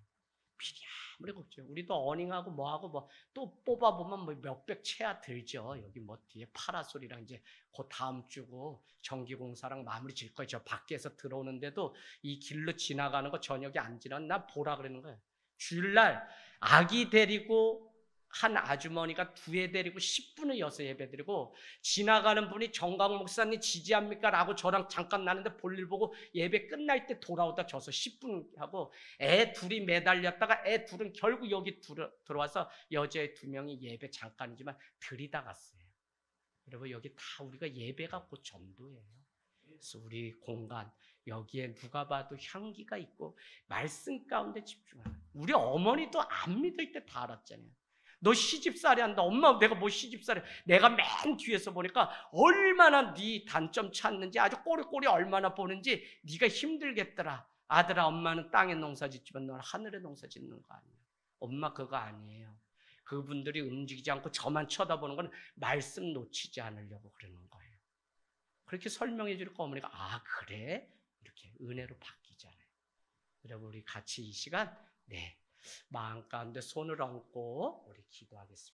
필이 아무리 걱정. 우리도 어닝하고 뭐하고 또 뽑아보면 몇백 채야 들죠. 여기 뒤에 파라솔이랑 이제 그 다음 주고 전기공사랑 마무리 질 거예요. 저 밖에서 들어오는데도 이 길로 지나가는 거 저녁에 안 지나면 나 보라 그러는 거예요. 주일날 아기 데리고 한 아주머니가 2애 데리고 10분을 이어서 예배 드리고 지나가는 분이 정강 목사님 지지합니까? 라고 저랑 잠깐 나는데 볼일 보고 예배 끝날 때 돌아오다 져서 10분 하고 애 둘이 매달렸다가 애 둘은 결국 여기 들어와서 여자애 2명이 예배 잠깐이지만 들이다 갔어요. 여러분 여기 다 우리가 예배가 곧 전도예요. 그래서 우리 공간 여기에 누가 봐도 향기가 있고 말씀 가운데 집중하는. 우리 어머니도 안 믿을 때 다 알았잖아요. 너 시집살이 한다. 엄마 내가 뭐 시집살이. 내가 맨 뒤에서 보니까 얼마나 네 단점 찾는지 아주 꼬리꼬리 얼마나 보는지 네가 힘들겠더라. 아들아 엄마는 땅에 농사 짓지만 너는 하늘에 농사 짓는 거 아니야. 엄마 그거 아니에요. 그분들이 움직이지 않고 저만 쳐다보는 건 말씀 놓치지 않으려고 그러는 거예요. 그렇게 설명해 주니까 어머니가 아 그래? 이렇게 은혜로 바뀌잖아요. 여러분 우리 같이 이 시간 마음 가운데 손을 얹고 우리 기도하겠습니다.